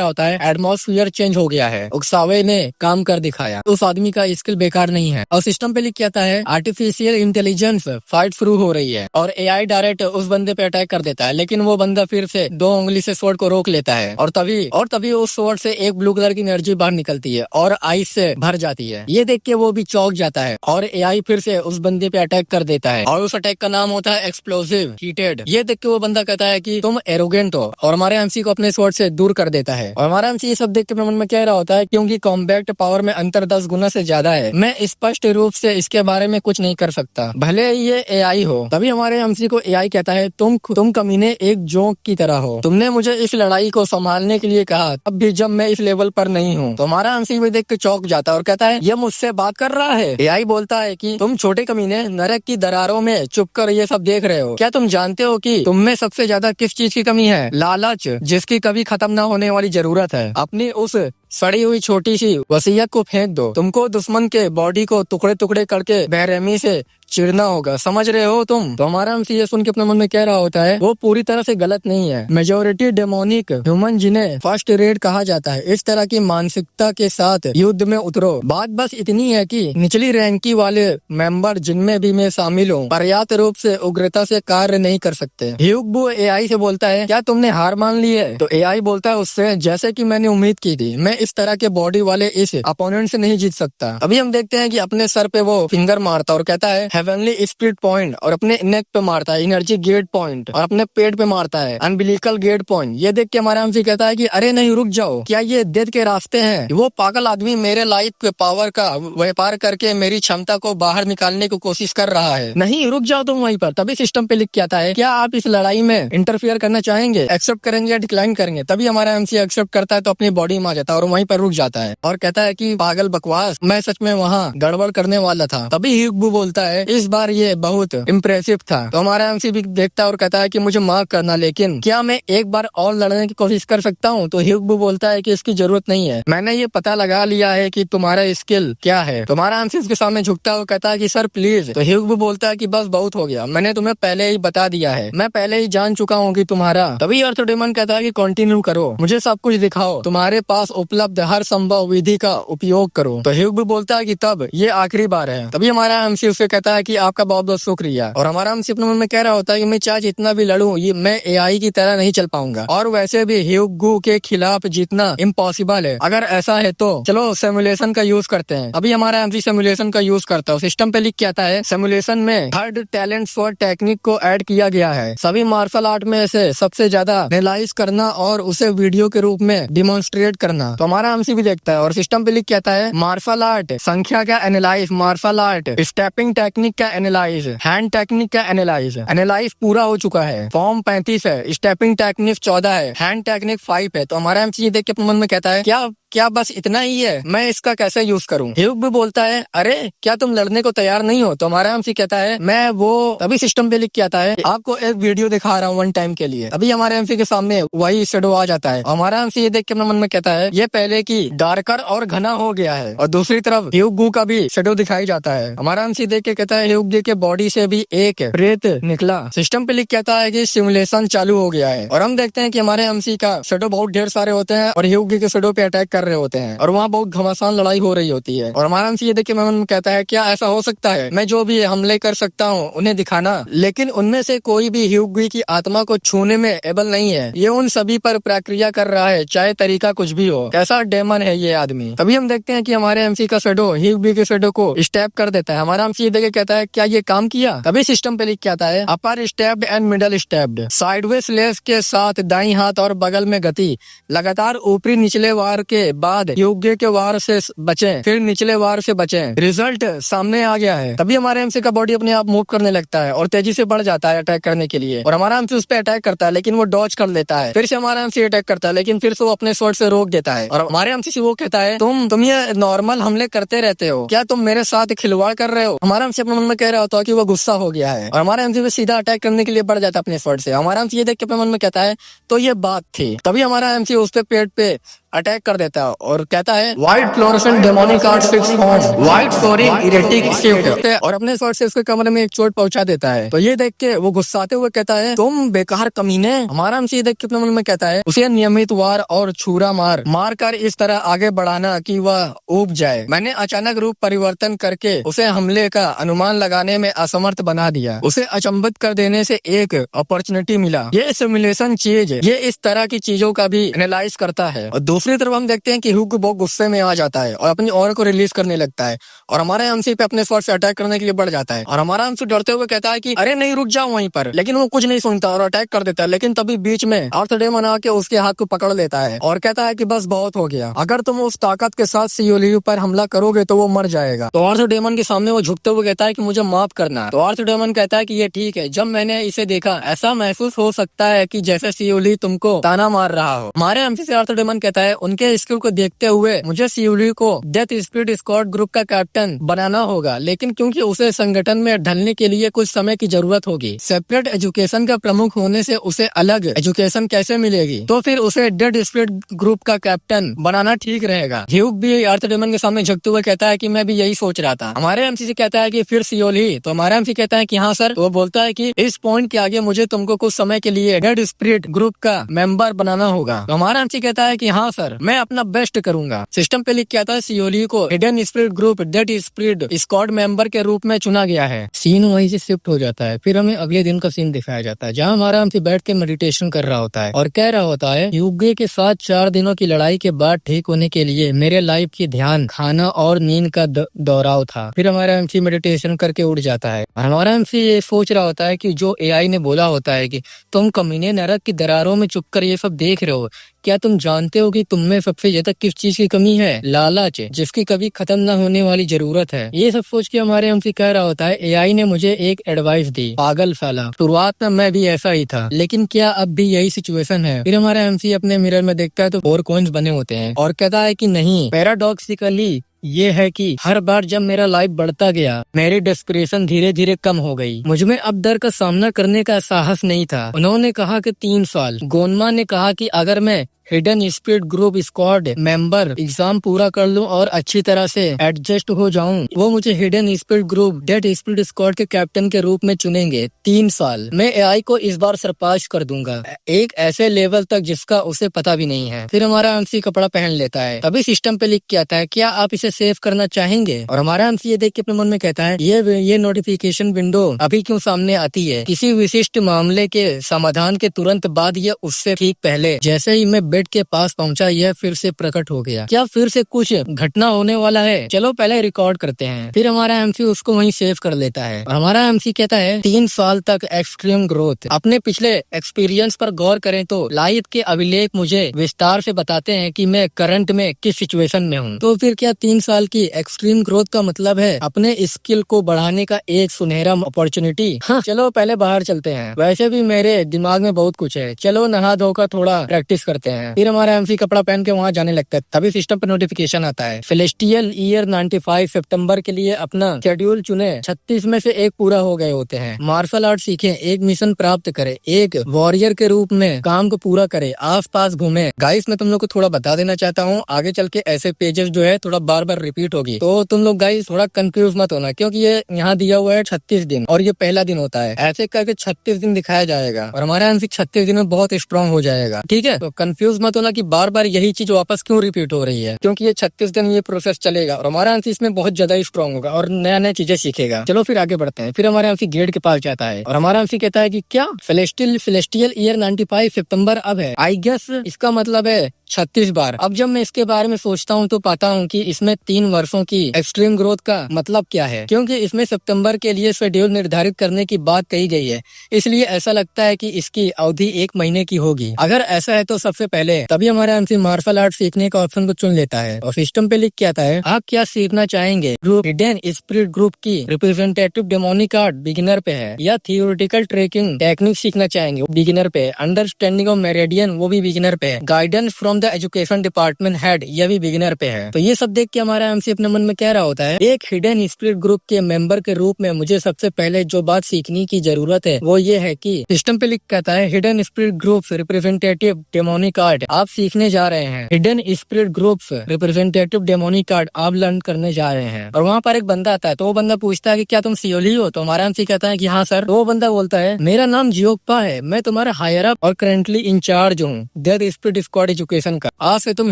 होता है एटमॉस्फेयर चेंज हो गया है, उकसावे ने काम कर दिखाया, उस आदमी का स्किल बेकार नहीं है। और सिस्टम पे लिख के आता है आर्टिफिशियल इंटेलिजेंस फाइट शुरू हो रही है और एआई डायरेक्ट उस बंदे पे अटैक कर देता है, लेकिन वो बंदा फिर से 2 उंगली से स्वॉर्ड को रोक लेता है और तभी उस स्वॉर्ड से एक ब्लू कलर की एनर्जी बाहर निकलती है और आइस से भर जाती है। ये देख के वो भी चौंक जाता है और एआई फिर से उस बंदे पे अटैक कर देता है और उस अटैक का नाम होता है एक्सप्लोसिव हीटेड। ये देख के वो बंदा कहता है कि तुम एरोगेंट हो और हमारे एमसी को अपने स्वॉर्ड से दूर कर देता है। और हमारा एमसी ये सब देख के मन में कह रहा होता है क्योंकि कॉम्बैक्ट पावर में अंतर 10 गुना से ज्यादा है, मैं स्पष्ट रूप से इसके बारे में कुछ नहीं कर सकता, भले ये एआई हो। तभी हमारे एमसी को एआई कहता है तुम कमीने एक जोक की तरह हो, तुमने मुझे इस लड़ाई को संभालने के लिए कहा अब भी जब मैं इस लेवल पर नहीं हूँ। तो हमारा एमसी भी देख के चौंक जाता है और कहता है ये मुझसे बात कर रहा है? एआई बोलता है कि तुम छोटे कमीने नरक की दरारों में चुप कर ये सब देख रहे हो, क्या तुम जानते हो कि तुम में सबसे ज्यादा किस चीज की कमी है? लालच, जिसकी कभी खत्म न होने वाली जरूरत है। अपनी उस सड़ी हुई छोटी सी वसीयत को फेंक दो, तुमको दुश्मन के बॉडी को टुकड़े टुकड़े करके बेरहमी से चिढ़ना होगा, समझ रहे हो तुम? तो हमारा एमसी ये सुन के अपने मन में कह रहा होता है वो पूरी तरह से गलत नहीं है, मेजोरिटी डेमोनिक ह्यूमन जिन्हें फर्स्ट रेड कहा जाता है इस तरह की मानसिकता के साथ युद्ध में उतरो। बात बस इतनी है कि निचली रैंकी वाले मेंबर जिनमें भी मैं शामिल हूँ पर्याप्त रूप से उग्रता से कार्य नहीं कर सकते। ह्यूगबू एआई से बोलता है क्या तुमने हार मान ली है? तो एआई बोलता है उससे जैसे कि मैंने उम्मीद की थी, मैं इस तरह के बॉडी वाले इस अपोनेंट से नहीं जीत सकता। अभी हम देखते हैं कि अपने सर पे वो फिंगर मारता और कहता है हेवनली स्पिरिट पॉइंट और अपने नेक पे मारता है, एनर्जी गेट पॉइंट और अपने पेट पे मारता है, अम्बिलिकल गेट पॉइंट। ये देख के हमारा एमसी कहता है कि अरे नहीं रुक जाओ, क्या ये डेथ के रास्ते हैं? वो पागल आदमी मेरे लाइफ के पावर का व्यापार करके मेरी क्षमता को बाहर निकालने की कोशिश कर रहा है। नहीं रुक जाओ तुम वहीं पर। तभी सिस्टम पे लिख के आता है क्या आप इस लड़ाई में इंटरफियर करना चाहेंगे, एक्सेप्ट करेंगे या डिक्लाइन करेंगे? तभी हमारा एमसी एक्सेप्ट करता है तो अपनी बॉडी में आ जाता है और वहीं पर रुक जाता है और कहता है कि पागल बकवास, मैं सच में वहाँ गड़बड़ करने वाला था। तभी ह्यूगो बोलता है इस बार ये बहुत इम्प्रेसिव था। तो हमारा एमसी भी देखता है और कहता है कि मुझे माफ करना, लेकिन क्या मैं एक बार और लड़ने की कोशिश कर सकता हूँ? तो ह्यूगो बोलता है कि इसकी जरूरत नहीं है, मैंने ये पता लगा लिया है कि तुम्हारा स्किल क्या है। तुम्हारा एमसी उसके सामने झुकता है और कहता है कि सर प्लीज। तो ह्यूगो बोलता है कि बस बहुत हो गया, मैंने तुम्हें पहले ही बता दिया है, मैं पहले ही जान चुका हूँ कि तुम्हारा। तभी अर्थ डेमन कहता है कि कंटिन्यू करो, मुझे सब कुछ दिखाओ, तुम्हारे पास उपलब्ध हर संभव विधि का उपयोग करो। तो ह्यूगो बोलता है कि तब ये आखिरी बार है। तभी हमारा एमसी उसे कहता है कि आपका बहुत बहुत शुक्रिया। और हमारा एमसी अपने मन में कह रहा होता है कि मैं चाहे जितना भी लड़ूं ये मैं एआई की तरह नहीं चल पाऊंगा, और वैसे भी ह्यूगो के खिलाफ जीतना इम्पॉसिबल है। अगर ऐसा है तो चलो सिमुलेशन का यूज करते हैं। अभी हमारा एमसी सिमुलेशन का यूज करता है। सिस्टम पे लिख के आता है सिमुलेशन में थर्ड टैलेंट फॉर टेक्निक को ऐड किया गया है। सभी मार्शल आर्ट में से सबसे ज्यादा एनालाइज करना और उसे वीडियो के रूप में डिमोन्स्ट्रेट करना। तो हमारा एमसी भी देखता है और सिस्टम पे लिख के आता है मार्शल आर्ट संख्या का analyse, martial art stepping technique का एनालाइज, हैंड टेक्निक का एनालाइज। एनालाइज पूरा हो चुका है, फॉर्म 35 है, स्टेपिंग टेक्निक 14 है, हैंड टेक्निक 5 है। तो हमारा एमसी ये देख के अपने मन में कहता है क्या बस इतना ही है, मैं इसका कैसे यूज करूं? ह्यूग भी बोलता है अरे क्या तुम लड़ने को तैयार नहीं हो? तो हमारा एमसी कहता है मैं वो। तभी सिस्टम पे लिख के आता है आपको एक वीडियो दिखा रहा हूँ वन टाइम के लिए। अभी हमारे एमसी के सामने वही शेडो आ जाता है। हमारा एमसी ये देख के अपने मन में कहता है ये पहले की डार्कर और घना हो गया है। और दूसरी तरफ ह्यूगो का भी शेडो दिखाई जाता है। हमारा एमसी देख के कहता है ह्यूगो के बॉडी से भी एक प्रेत निकला। सिस्टम पे लिख के आता है कि सिमुलेशन चालू हो गया है। और हम देखते हैं कि हमारे एमसी का शेडो बहुत ढेर सारे होते हैं और ह्यूगो के शेडो पे अटैक कर रहे होते हैं और वहाँ बहुत घमासान लड़ाई हो रही होती है। और हमारा एमसी ये देख के मन में कहता है क्या ऐसा हो सकता है मैं जो भी हमले कर सकता हूँ उन्हें दिखाना, लेकिन उनमें से कोई भी ह्यूगो की आत्मा को छूने में एबल नहीं है। ये उन सभी पर प्रक्रिया कर रहा है चाहे तरीका कुछ भी हो। कैसा डेमन है ये आदमी। तभी हम देखते हैं कि हमारे एमसी का शेडो ह्यूगो के शेडो को स्टेप कर देता है। हमारा एमसी ये देख के कहता है क्या ये काम किया? तभी सिस्टम पे लिख के आता है upper stepped and middle stepped, sideway स्लेस के साथ दाई हाथ और बगल में गति, लगातार ऊपरी निचले वार के बाद ह्यूगो के वार से बचें, फिर निचले वार से बचें। रिजल्ट सामने आ गया है। तभी हमारे एमसी का बॉडी अपने आप मूव करने लगता है और तेजी से बढ़ जाता है अटैक करने के लिए। और हमारा एमसी उस पर अटैक करता है लेकिन वो डॉज कर लेता है। फिर से हमारा एमसी अटैक करता है लेकिन फिर से वो अपने स्वॉर्ड से रोक देता है। और हमारे एमसी से वो कहता है तुम ये नॉर्मल हमले करते रहते हो, क्या तुम मेरे साथ खिलवाड़ कर रहे हो? हमारा एमसी अपने मन में कह रहा होता है कि वो गुस्सा हो गया है और हमारा एमसी सीधा अटैक करने के लिए बढ़ जाता है अपने स्वॉर्ड से। हमारा एमसी ये देख के अपने मन में कहता है तो ये बात थी। तभी हमारा एमसी उस पे पेट पे अटैक कर देता है और कहता है white fluorescent demonic art fix form white flooring erratic shift, और अपने स्वॉर्ड से उसके कमरे में एक चोट पहुंचा देता है। तो ये देख के वो गुस्साते हुए कहता है तुम बेकार कमीने। हमारा एमसी ये देख के अपने मन में कहता है उसे नियमित वार और छुरा मार कर इस तरह आगे बढ़ाना कि वह ऊब जाए। मैंने अचानक रूप परिवर्तन करके उसे हमले का अनुमान लगाने में असमर्थ बना दिया। उसे अचंभित कर देने से एक अपॉर्चुनिटी मिला। ये सिमुलेशन चीज ये इस तरह की चीजों का भी एनालाइज करता है। और दूसरी तरफ हम देखते हैं कि ह्यूगो बहुत गुस्से में आ जाता है और अपनी ऑरा को रिलीज करने लगता है और हमारे एमसी पे अपने स्वॉर्ड से अटैक करने के लिए बढ़ जाता है। और हमारा एमसी डरते हुए कहता है कि अरे नहीं रुक जाओ वहीं पर, लेकिन वो कुछ नहीं सुनता और अटैक कर देता है। लेकिन तभी बीच में अर्थ डेमन आके उसके हाथ को पकड़ लेता है और कहता है कि बस बहुत हो गया, अगर तुम उस ताकत के साथ सीओलियू पर हमला करोगे तो वो मर जाएगा। तो अर्थ डेमन के सामने वो झुकते हुए कहता है कि मुझे माफ करना। तो अर्थ डेमन कहता है कि ये ठीक है, जब मैंने इसे देखा ऐसा महसूस हो सकता है कि जैसे सीओली तुमको ताना मार रहा हो। हमारे एमसी से अर्थ डेमन कहता है उनके स्किल को देखते हुए मुझे सीओली को डेथ स्पिरिट स्क्वाड ग्रुप का कैप्टन बनाना होगा, लेकिन क्योंकि उसे संगठन में ढलने के लिए कुछ समय की जरूरत होगी। सेपरेट एजुकेशन का प्रमुख होने से उसे अलग एजुकेशन कैसे मिलेगी, तो फिर उसे डेड स्पिरिट ग्रुप का कैप्टन बनाना ठीक रहेगा। ह्यूगो भी अर्थ डेमन के सामने झुकते हुए कहता है कि मैं भी यही सोच रहा था। हमारे एमसी से कहता है कि फिर सीओली। तो हमारा एमसी कहता है कि हाँ सर। तो वो बोलता है कि इस पॉइंट के आगे मुझे तुमको कुछ समय के लिए डेड स्पिरिट ग्रुप का मेंबर बनाना होगा। तो हमारा एमसी कहता है कि हाँ सर, मैं अपना बेस्ट करूंगा। सिस्टम पे लिख के आता है सियोली को hidden spirit group that spirit squad member के रूप में चुना गया है। सीन वहीं से शिफ्ट हो जाता है। फिर हमें अगले दिन का सीन दिखाया जाता है जहाँ हमारा हमसे बैठ के मेडिटेशन कर रहा होता है और कह रहा होता है युगे के साथ 4 दिनों की लड़ाई के बाद ठीक होने के लिए मेरे लाइफ की ध्यान, खाना और नींद का दोहराव था। फिर हमारा एमसी मेडिटेशन करके उठ जाता है। हमारा एमसी ये सोच रहा होता है कि जो एआई ने बोला होता है कि तुम कमीने नरक की दरारों में चुप कर ये सब देख रहे हो, क्या तुम जानते हो कि तुम में सबसे ज्यादा किस चीज की कमी है? लालच, जिसकी कभी खत्म न होने वाली जरूरत है। ये सब सोच के हमारे एमसी कह रहा होता है एआई ने मुझे एक एडवाइस दी, पागल साला, शुरुआत में मैं भी ऐसा ही था, लेकिन क्या अब भी यही सिचुएशन है? फिर हमारा एमसी अपने मिरर में देखता है तो 4 कॉइन्स बने होते हैं और कहता है कि नहीं, पैराडॉक्सिकली ये है कि हर बार जब मेरा लाइफ बढ़ता गया मेरी डेस्परेशन धीरे धीरे कम हो गई। मुझमें अब डर का सामना करने का साहस नहीं था। उन्होंने कहा कि 3 साल। गोनमा ने कहा कि अगर मैं hidden spirit group squad member exam पूरा कर लूं और अच्छी तरह से एडजस्ट हो जाऊं, वो मुझे hidden spirit group dead spirit squad के कैप्टन के रूप में चुनेंगे। 3 साल मैं एआई को इस बार सरपास कर दूंगा, एक ऐसे लेवल तक जिसका उसे पता भी नहीं है। फिर हमारा एमसी कपड़ा पहन लेता है। तभी सिस्टम पे लिख के आता है क्या आप इसे सेव करना चाहेंगे? और हमारा एमसी ये देख के अपने मन में कहता है ये नोटिफिकेशन विंडो अभी क्यों सामने आती है? किसी विशिष्ट मामले के समाधान के तुरंत बाद या उससे ठीक पहले जैसे ही मैं बेड के पास पहुंचा यह फिर से प्रकट हो गया। क्या फिर से कुछ घटना होने वाला है? चलो पहले रिकॉर्ड करते हैं। फिर हमारा एमसी उसको वहीं सेव कर लेता है और हमारा एमसी कहता है 3 साल तक एक्सट्रीम ग्रोथ। अपने पिछले एक्सपीरियंस पर गौर करें तो लाइफ के अभिलेख मुझे विस्तार से बताते हैं कि मैं करंट में किस सिचुएशन में हूँ। तो फिर क्या 3 साल की एक्सट्रीम ग्रोथ का मतलब है अपने स्किल को बढ़ाने का एक सुनहरा अपॉर्चुनिटी? हाँ, चलो पहले बाहर चलते हैं। वैसे भी मेरे दिमाग में बहुत कुछ है, चलो नहा धोकर थोड़ा प्रैक्टिस करते हैं। फिर हमारा एमसी कपड़ा पहन के वहाँ जाने लगता है। तभी सिस्टम पर नोटिफिकेशन आता है सेलेस्टियल ईयर 95 सितंबर के लिए अपना शेड्यूल चुने। 36 में से 1 पूरा हो गए होते हैं। मार्शल आर्ट सीखें, एक मिशन प्राप्त करे, एक वॉरियर के रूप में काम को पूरा करे, आस पास घूमे। गाइस मैं तुम लोग को थोड़ा बता देना चाहता हूँ, आगे चल के ऐसे पेजेस जो है थोड़ा बार बार रिपीट होगी, तो तुम लोग गाइस थोड़ा कंफ्यूज मत होना, क्योंकि ये यहाँ दिया हुआ है 36 दिन और ये पहला दिन होता है। ऐसे करके 36 दिन दिखाया जाएगा और हमारा एमसी 36 दिन में बहुत स्ट्रॉन्ग हो जाएगा। ठीक है, तो कंफ्यूज मत होना कि बार बार यही चीज वापस क्यों रिपीट हो रही है, क्योंकि ये 36 दिन ये प्रोसेस चलेगा और हमारा एमसी इसमें बहुत ज्यादा स्ट्रॉन्ग होगा और नया नया चीजें सीखेगा। चलो फिर आगे बढ़ते हैं। फिर हमारा एमसी गेट के पास जाता है और हमारा एमसी कहता है कि क्या सेलेस्टियल ईयर 95 सितंबर अब है? आई गेस इसका मतलब है 36 बार। अब जब मैं इसके बारे में सोचता हूँ तो पाता हूँ कि इसमें 3 वर्षों की एक्सट्रीम ग्रोथ का मतलब क्या है, क्योंकि इसमें सितंबर के लिए शेड्यूल निर्धारित करने की बात कही गई है, इसलिए ऐसा लगता है कि इसकी अवधि 1 महीने की होगी। अगर ऐसा है तो सबसे पहले तभी हमारा एमसी मार्शल आर्ट सीखने का ऑप्शन को चुन लेता है और सिस्टम पे लिख के आता है आप क्या सीखना चाहेंगे? ग्रुप हिडन स्पिरिट ग्रुप की रिप्रेजेंटेटिव डेमोनिक आर्ट बिगिनर पे है, या थियोरेटिकल ट्रेकिंग टेक्निक सीखना चाहेंगे, बिगिनर पे। अंडरस्टैंडिंग ऑफ मेरिडियन, वो भी बिगिनर पे है। Guidance from the education department head, यह भी बिगिनर पे है। तो ये सब देख के हमारा एमसी अपने मन में कह रहा होता है एक हिडन स्पिरिट ग्रुप के मेंबर के रूप में मुझे सबसे पहले जो बात सीखने की जरूरत है वो ये है कि सिस्टम पे लिख कहता है hidden spirit group representative demonic art आप सीखने जा रहे हैं। Hidden spirit group representative demonic art आप लर्न करने जा रहे हैं। और वहाँ पर एक बंदा आता है, तो वो बंदा पूछता है कि क्या तुम सियोली हो? तो हमारा एमसी कहता है कि हाँ सर। तो वो बंदा बोलता है मेरा नाम जियोप्पा है, मैं तुम्हारा हायर अप और करेंटली इंचार्ज हूँ डेड स्पिरिट स्क्वाड एजुकेशन का। आज से तुम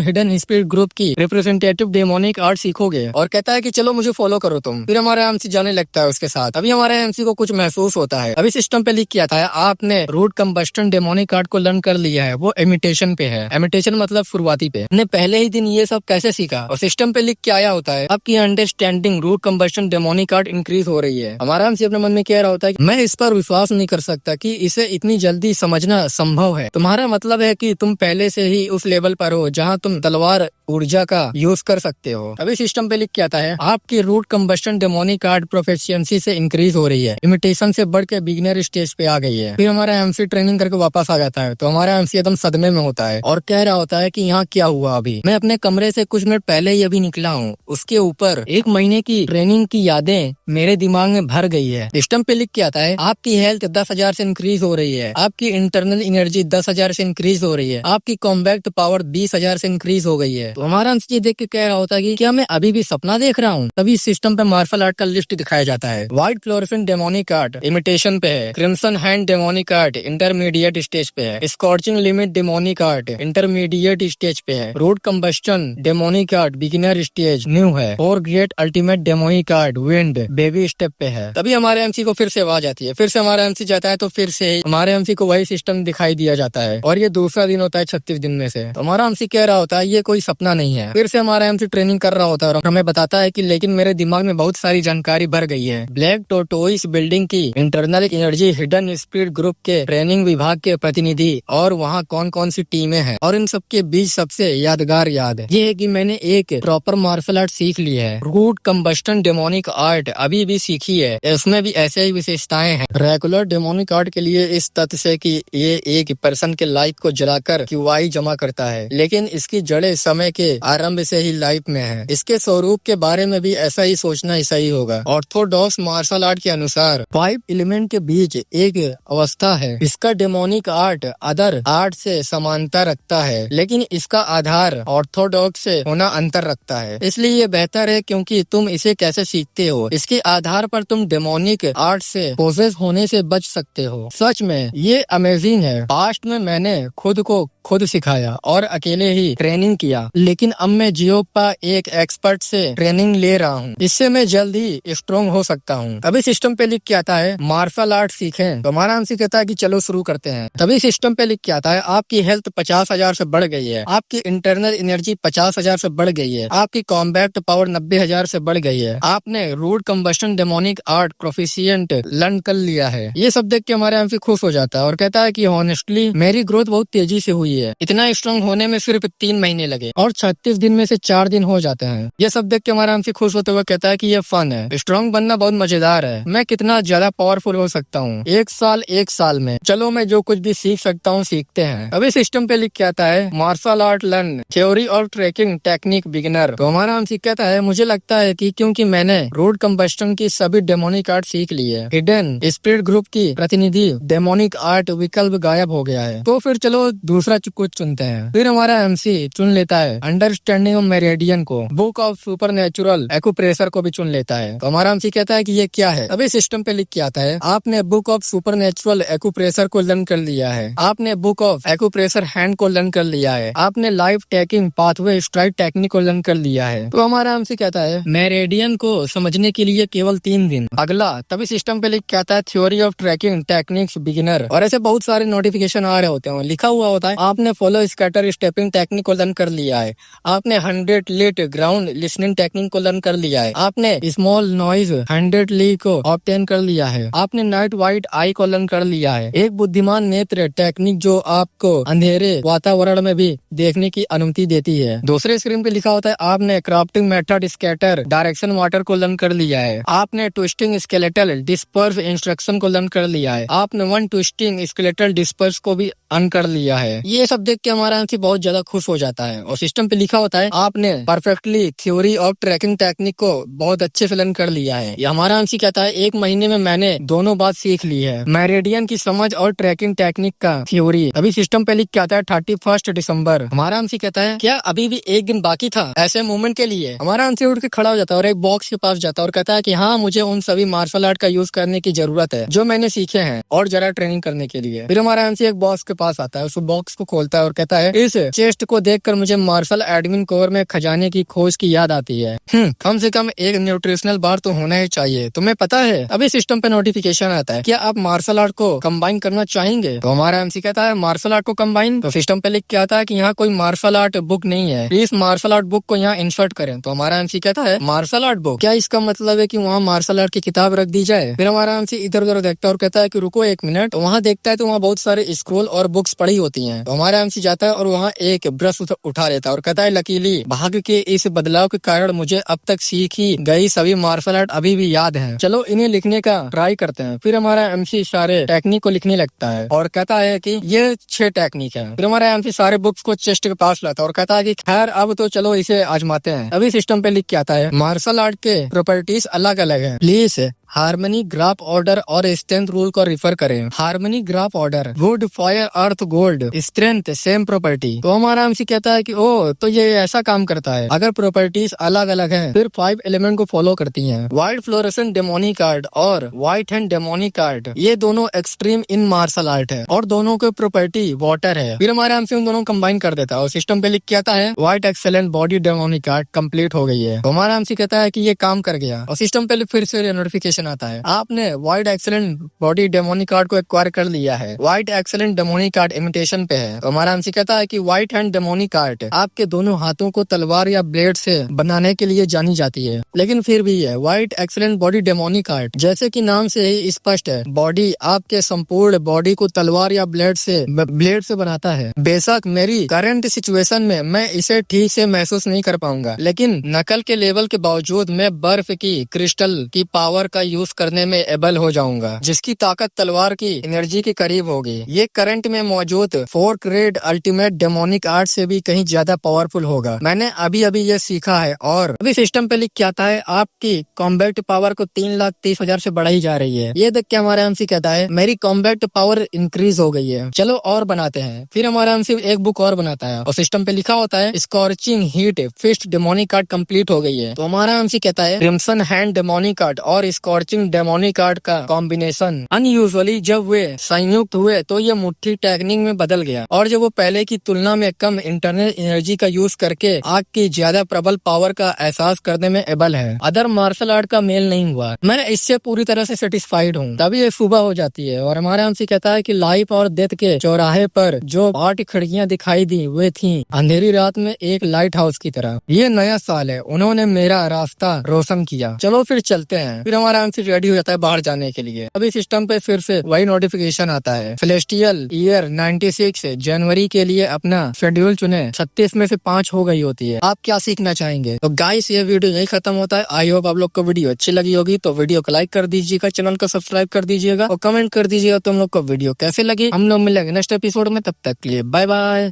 हिडन स्पिरिट ग्रुप की रिप्रेजेंटेटिव डेमोनिक आर्ट सीखोगे। और कहता है कि चलो मुझे फॉलो करो तुम। फिर हमारा एमसी जाने लगता है उसके साथ। अभी हमारे एमसी को कुछ महसूस होता है। अभी सिस्टम पे लिख किया था आपने रूट कंबस्टन डेमोनिक आर्ट को लर्न कर लिया है, वो इमिटेशन पे है। इमिटेशन मतलब शुरुआती पे। हमने पहले ही दिन ये सब कैसे सीखा? और सिस्टम पे लिख के आया होता है आपकी understanding route combustion demonic art increase हो रही है। हमारा एमसी अपने मन में कह रहा होता है मैं इस पर विश्वास नहीं कर सकता कि इसे इतनी जल्दी समझना संभव है। तुम्हारा मतलब है कि तुम पहले से ही उस लेवल पर हो जहाँ तुम तलवार ऊर्जा का यूज कर सकते हो। अभी सिस्टम पे लिख के आता है आपकी root combustion demonic art proficiency से इंक्रीज हो रही है, इमिटेशन से बढ़ के बिगिनर स्टेज पे आ गई है। फिर हमारा एमसी ट्रेनिंग करके वापस आ जाता है, तो हमारा एमसी एकदम सदमे में होता है और कह रहा होता है कि यहाँ क्या हुआ? अभी मैं अपने कमरे से कुछ मिनट पहले ही अभी निकला हूँ, उसके ऊपर 1 महीने की ट्रेनिंग की यादें मेरे दिमाग में भर गई है। सिस्टम पे लिख के आता है आपकी हेल्थ 10,000 से इंक्रीज हो रही है, आपकी इंटरनल एनर्जी 10,000 से इंक्रीज हो रही है, आपकी कॉम्बैक्ट पावर 20,000 से इंक्रीज हो गई है। तो हमारा ये देख के कह रहा होता है कि क्या मैं अभी भी सपना देख रहा हूँ? तभी सिस्टम पे मार्शल आर्ट का लिस्ट दिखाया जाता है। White fluorescent demonic art imitation पे है, crimson hand demonic art intermediate stage पे है, scorching limit demonic art art intermediate stage पे है। Road combustion demonic art beginner stage new है। और great ultimate demonic art wind baby step पे है। तभी हमारे एमसी को फिर से आवाज आती है, फिर से हमारा एमसी जाता है तो फिर से हमारे एमसी को वही सिस्टम दिखाई दिया जाता है। और ये दूसरा दिन होता है 36 दिन में से। तो हमारा एमसी कह रहा होता है ये कोई सपना नहीं है। फिर से हमारा एमसी ट्रेनिंग कर रहा होता है और हमें बताता है कि लेकिन मेरे दिमाग में बहुत सारी जानकारी भर गई है। ब्लैक टोटोइस बिल्डिंग की internal energy hidden speed group के ट्रेनिंग विभाग के प्रतिनिधि और वहाँ कौन कौन सी टीमें हैं और इन सबके बीच सबसे यादगार याद ये है कि मैंने एक प्रॉपर मार्शल आर्ट सीख ली है। रूट कंबस्टन डेमोनिक आर्ट अभी भी सीखी है। इसमें भी ऐसे ही विशेषताएं हैं। रेगुलर डेमोनिक आर्ट के लिए इस तथ्य से कि ये एक पर्सन के लाइफ को जलाकर क्यूआई जमा करता है, लेकिन इसकी जड़ें समय के आरंभ से ही लाइफ में है। इसके स्वरूप के बारे में भी ऐसा ही सोचना ही सही होगा। ऑर्थोडॉक्स मार्शल आर्ट के अनुसार 5 एलिमेंट के बीच एक अवस्था है। इसका डेमोनिक आर्ट अदर आर्ट से समानता रखता है, लेकिन इसका आधार ऑर्थोडॉक्स से होना अंतर रखता है। इसलिए ये बेहतर है क्योंकि तुम इसे कैसे सीखते हो इसके आधार पर तुम डेमोनिक आर्ट से पोजेस होने से बच सकते हो। सच में ये अमेजिंग है। पास्ट में मैंने खुद को खुद सिखाया और अकेले ही ट्रेनिंग किया, लेकिन अब मैं जियोपा एक एक्सपर्ट से ट्रेनिंग ले रहा हूँ। इससे मैं जल्द ही स्ट्रॉन्ग हो सकता हूँ। तभी सिस्टम पे लिख के आता है मार्शल आर्ट सीखें। तो हमारा एमसी कहता है कि चलो शुरू करते हैं। तभी सिस्टम पे लिख के आता है आपकी हेल्थ 50,000 से बढ़ गई है, आपकी इंटरनल एनर्जी 50,000 से बढ़ गई है, आपकी कॉम्बैट पावर 90,000 से बढ़ गई है, आपने root combustion demonic art proficient learn कर लिया है। ये सब देख के हमारा एमसी खुश हो जाता है और कहता है कि ऑनेस्टली मेरी ग्रोथ बहुत तेजी से हुई है। इतना स्ट्रॉन्ग होने में सिर्फ 3 महीने लगे और 36 दिन में से 4 दिन हो जाते हैं। ये सब देख के हमारा एमसी खुश होते हुए कहता है कि ये फन है, स्ट्रॉन्ग बनना बहुत मजेदार है। मैं कितना ज्यादा पावरफुल हो सकता हूँ 1 साल में। चलो मैं जो कुछ भी सीख सकता हूँ सीखते हैं। अभी सिस्टम पे लिख के आता है मार्शल आर्ट लर्न थ्योरी और ट्रैकिंग टेक्निक बिगिनर। तो हमारा एमसी कहता है मुझे लगता है कि क्योंकि मैंने रोड कंबस्टन की सभी डेमोनिक आर्ट सीख ली है, हिडन स्पिरिट ग्रुप की प्रतिनिधि डेमोनिक आर्ट विकल्प गायब हो गया है, तो फिर चलो दूसरा कुछ चुनते हैं। फिर हमारा एमसी चुन लेता है अंडरस्टैंडिंग ऑफ मेरिडियन को, book of super natural acupressure को भी चुन लेता है। तो हमारा एमसी कहता है कि ये क्या है। अभी सिस्टम पे लिख के आता है आपने book of super natural acupressure को लर्न कर लिया है, आपने बुक ऑफ एक्यूप्रेशर हैंड को लर्न कर लिया है, आपने life taking pathway STRIDE technique को लर्न कर लिया है। तो हमारा एमसी कहता है मेरिडियन को समझने के लिए केवल 3 दिन। अगला तभी सिस्टम पे लिख के आता है theory of tracking techniques beginner. और ऐसे बहुत सारे नोटिफिकेशन आ रहे होते हैं, लिखा हुआ होता है आपने फॉलो स्कैटर स्टेपिंग टेक्निक को लर्न कर लिया है, आपने 100 लीट ग्राउंड लिसनिंग टेक्निक को लर्न कर लिया है, आपने स्मॉल नॉइज 100 ली को ऑब्टेन कर लिया है, आपने नाइट वाइट आई को लर्न कर लिया है, एक बुद्धिमान नेत्र टेक्निक जो आपको अंधेरे वातावरण में भी देखने की अनुमति देती है। दूसरे स्क्रीन पे लिखा होता है आपने crafting method scatter direction water को लर्न कर लिया है, आपने ट्विस्टिंग स्केलेटल डिस्पर्स इंस्ट्रक्शन को लर्न कर लिया है, आपने 1 ट्विस्टिंग स्केलेटल डिस्पर्स को भी अन कर लिया है। ये सब देख के हमारा एमसी बहुत ज्यादा खुश हो जाता है। और सिस्टम पे लिखा होता है आपने perfectly theory of tracking technique को बहुत अच्छे से लर्न कर लिया है। ये हमारा एमसी कहता है 1 महीने में मैंने दोनों बात सीख ली है, मेरिडियन की समझ और ट्रैकिंग टेक्निक का थ्योरी। अभी सिस्टम पे लिख के आता है 31 दिसंबर। हमारा एमसी कहता है क्या अभी भी 1 दिन बाकी था ऐसे मूवमेंट के लिए। हमारा एमसी उठ के खड़ा हो जाता है और एक बॉक्स के पास जाता है और कहता है कि हाँ मुझे उन सभी मार्शल आर्ट का यूज करने की जरूरत है जो मैंने सीखे हैं और जरा ट्रेनिंग करने के लिए। फिर हमारा एमसी एक बॉक्स के पास आता है, उस बॉक्स को खोलता है और कहता है इस चेस्ट को देखकर मुझे मार्शल एडमिन कोर में खजाने की खोज की याद आती है। कम से कम एक न्यूट्रिशनल बार तो होना ही चाहिए, तुम्हें पता है। अभी सिस्टम पे नोटिफिकेशन आता है क्या आप मार्शल आर्ट को कंबाइन करना चाहेंगे। तो हमारा एमसी कहता है मार्शल आर्ट को कंबाइन। तो सिस्टम पे लिख के आता है कि यहाँ कोई मार्शल आर्ट बुक नहीं है, प्लीज मार्शल आर्ट बुक को यहाँ इंसर्ट करें। तो हमारा एमसी कहता है मार्शल आर्ट बुक, क्या इसका मतलब है कि वहाँ मार्शल आर्ट की किताब रख दी जाए। फिर हमारा एमसी इधर उधर देखता है और कहता है कि रुको 1 मिनट। तो वहाँ देखता है तो वहाँ बहुत सारे स्क्रोल और बुक्स पड़ी होती हैं। तो हमारा एमसी जाता है और वहाँ एक ब्रश उठा लेता है और कहता है लकीली भाग्य के इस बदलाव के कारण मुझे अब तक सीखी गई सभी मार्शल आर्ट अभी भी याद है, चलो इन्हें लिखने का ट्राई करते हैं। फिर हमारा एमसी सारे टेक्निक को लिखने लगता है और कहता है कि ये 6 टेक्निक है। फिर हमारा एमसी सारे बुक्स को चेस्ट के पास लाता है और कहता है कि खैर अब तो चलो इसे आजमाते हैं। अभी सिस्टम पे लिख के आता है मार्शल आर्ट के प्रॉपर्टीज अलग अलग है, प्लीज हार्मनी, ग्राफ ऑर्डर और स्ट्रेंथ रूल को रिफर करें। Harmony, graph order, would, fire, earth, gold, strength, same property. तो हमारा एमसी कहता है कि ओ तो ये ऐसा काम करता है। अगर प्रॉपर्टीज अलग अलग हैं, फिर 5 एलिमेंट को फॉलो करती हैं। व्हाइट फ्लोरेसेंट डेमोनिक कार्ड और व्हाइट हैंड डेमोनिक कार्ड, ये दोनों एक्सट्रीम इन मार्शल आर्ट है और दोनों की प्रॉपर्टी वाटर है। फिर हमारा एमसी उन दोनों कंबाइन कर देता है और सिस्टम पे लिख के आता है white excellent body demonic card complete हो गई है। तो हमारा एमसी कहता है कि ये काम कर गया और सिस्टम पे फिर से नोटिफिकेशन आता है, आपने white excellent body demonic card को एक्वायर कर लिया है। White excellent demonic card imitation पे है। तो हमारा एमसी कहता है कि व्हाइट हैंड डेमोनिक कार्ड आपके दोनों हाथों को तलवार या ब्लेड से बनाने के लिए जानी जाती है, लेकिन फिर भी है white excellent body demonic card जैसे कि नाम से ही स्पष्ट है, बॉडी आपके संपूर्ण बॉडी को तलवार या ब्लेड से बनाता है। बेशक मेरी करंट सिचुएशन में मैं इसे ठीक से महसूस नहीं कर पाऊंगा, लेकिन नकल के लेवल के बावजूद मैं बर्फ की क्रिस्टल की पावर का यूज करने में एबल हो जाऊंगा, जिसकी ताकत तलवार की एनर्जी के करीब होगी। ये करंट में मौजूद 4 ग्रेड अल्टीमेट डेमोनिक आर्ट से भी कहीं ज्यादा पावरफुल होगा। मैंने अभी ये सीखा है और अभी सिस्टम पे लिख के आता है आपकी कॉम्बैट पावर को 3,30,000 से बढ़ाई जा रही है। ये देख के हमारा एमसी कहता है मेरी कॉम्बैट पावर इंक्रीज हो गई है, चलो और बनाते हैं। फिर हमारा एमसी एक बुक और बनाता है और सिस्टम पे लिखा होता है scorching heat fist demonic card complete हो गई है। तो हमारा एमसी कहता है क्रिम्सन हैंड डेमोनिक कार्ड और स्कॉर्चिंग डेमोनिक कार्ड का कॉम्बिनेशन अनयूजुअली जब वे संयुक्त हुए तो ये मुट्ठी टेक्निक में बदल गया और जब वो पहले की तुलना में कम इंटरनल एनर्जी का यूज करके आग की ज्यादा प्रबल पावर का एहसास करने में एबल है। अदर मार्शल आर्ट का मेल नहीं हुआ, मैं इससे पूरी तरह से सेटिस्फाइड हूँ। तभी ये सुबह हो जाती है और हमारा एमसी कहता है कि लाइफ और डेथ के चौराहे पर जो 8 खिड़कियां दिखाई दी वे थी अंधेरी रात में एक लाइट हाउस की तरह। ये नया साल है, उन्होंने मेरा रास्ता रोशन किया, चलो फिर चलते हैं। फिर हमारा एमसी रेडी हो जाता है बाहर जाने के लिए। अभी सिस्टम पे फिर से वही नोटिफिकेशन आता है, सेलेस्टियल ईयर 96 जनवरी के लिए अपना शेड्यूल चुने, 36 में से 5 हो गई होती है। आप क्या सीखना चाहेंगे? तो गाइस ये वीडियो यही खत्म होता है। आई होप आप लोग को वीडियो अच्छी लगी होगी, तो वीडियो को लाइक कर दीजिएगा, चैनल को सब्सक्राइब कर दीजिएगा और कमेंट कर दीजिएगा तुम लोग को वीडियो कैसे लगी। हम लोग मिलेंगे नेक्स्ट एपिसोड में, तब तक के लिए बाय बाय।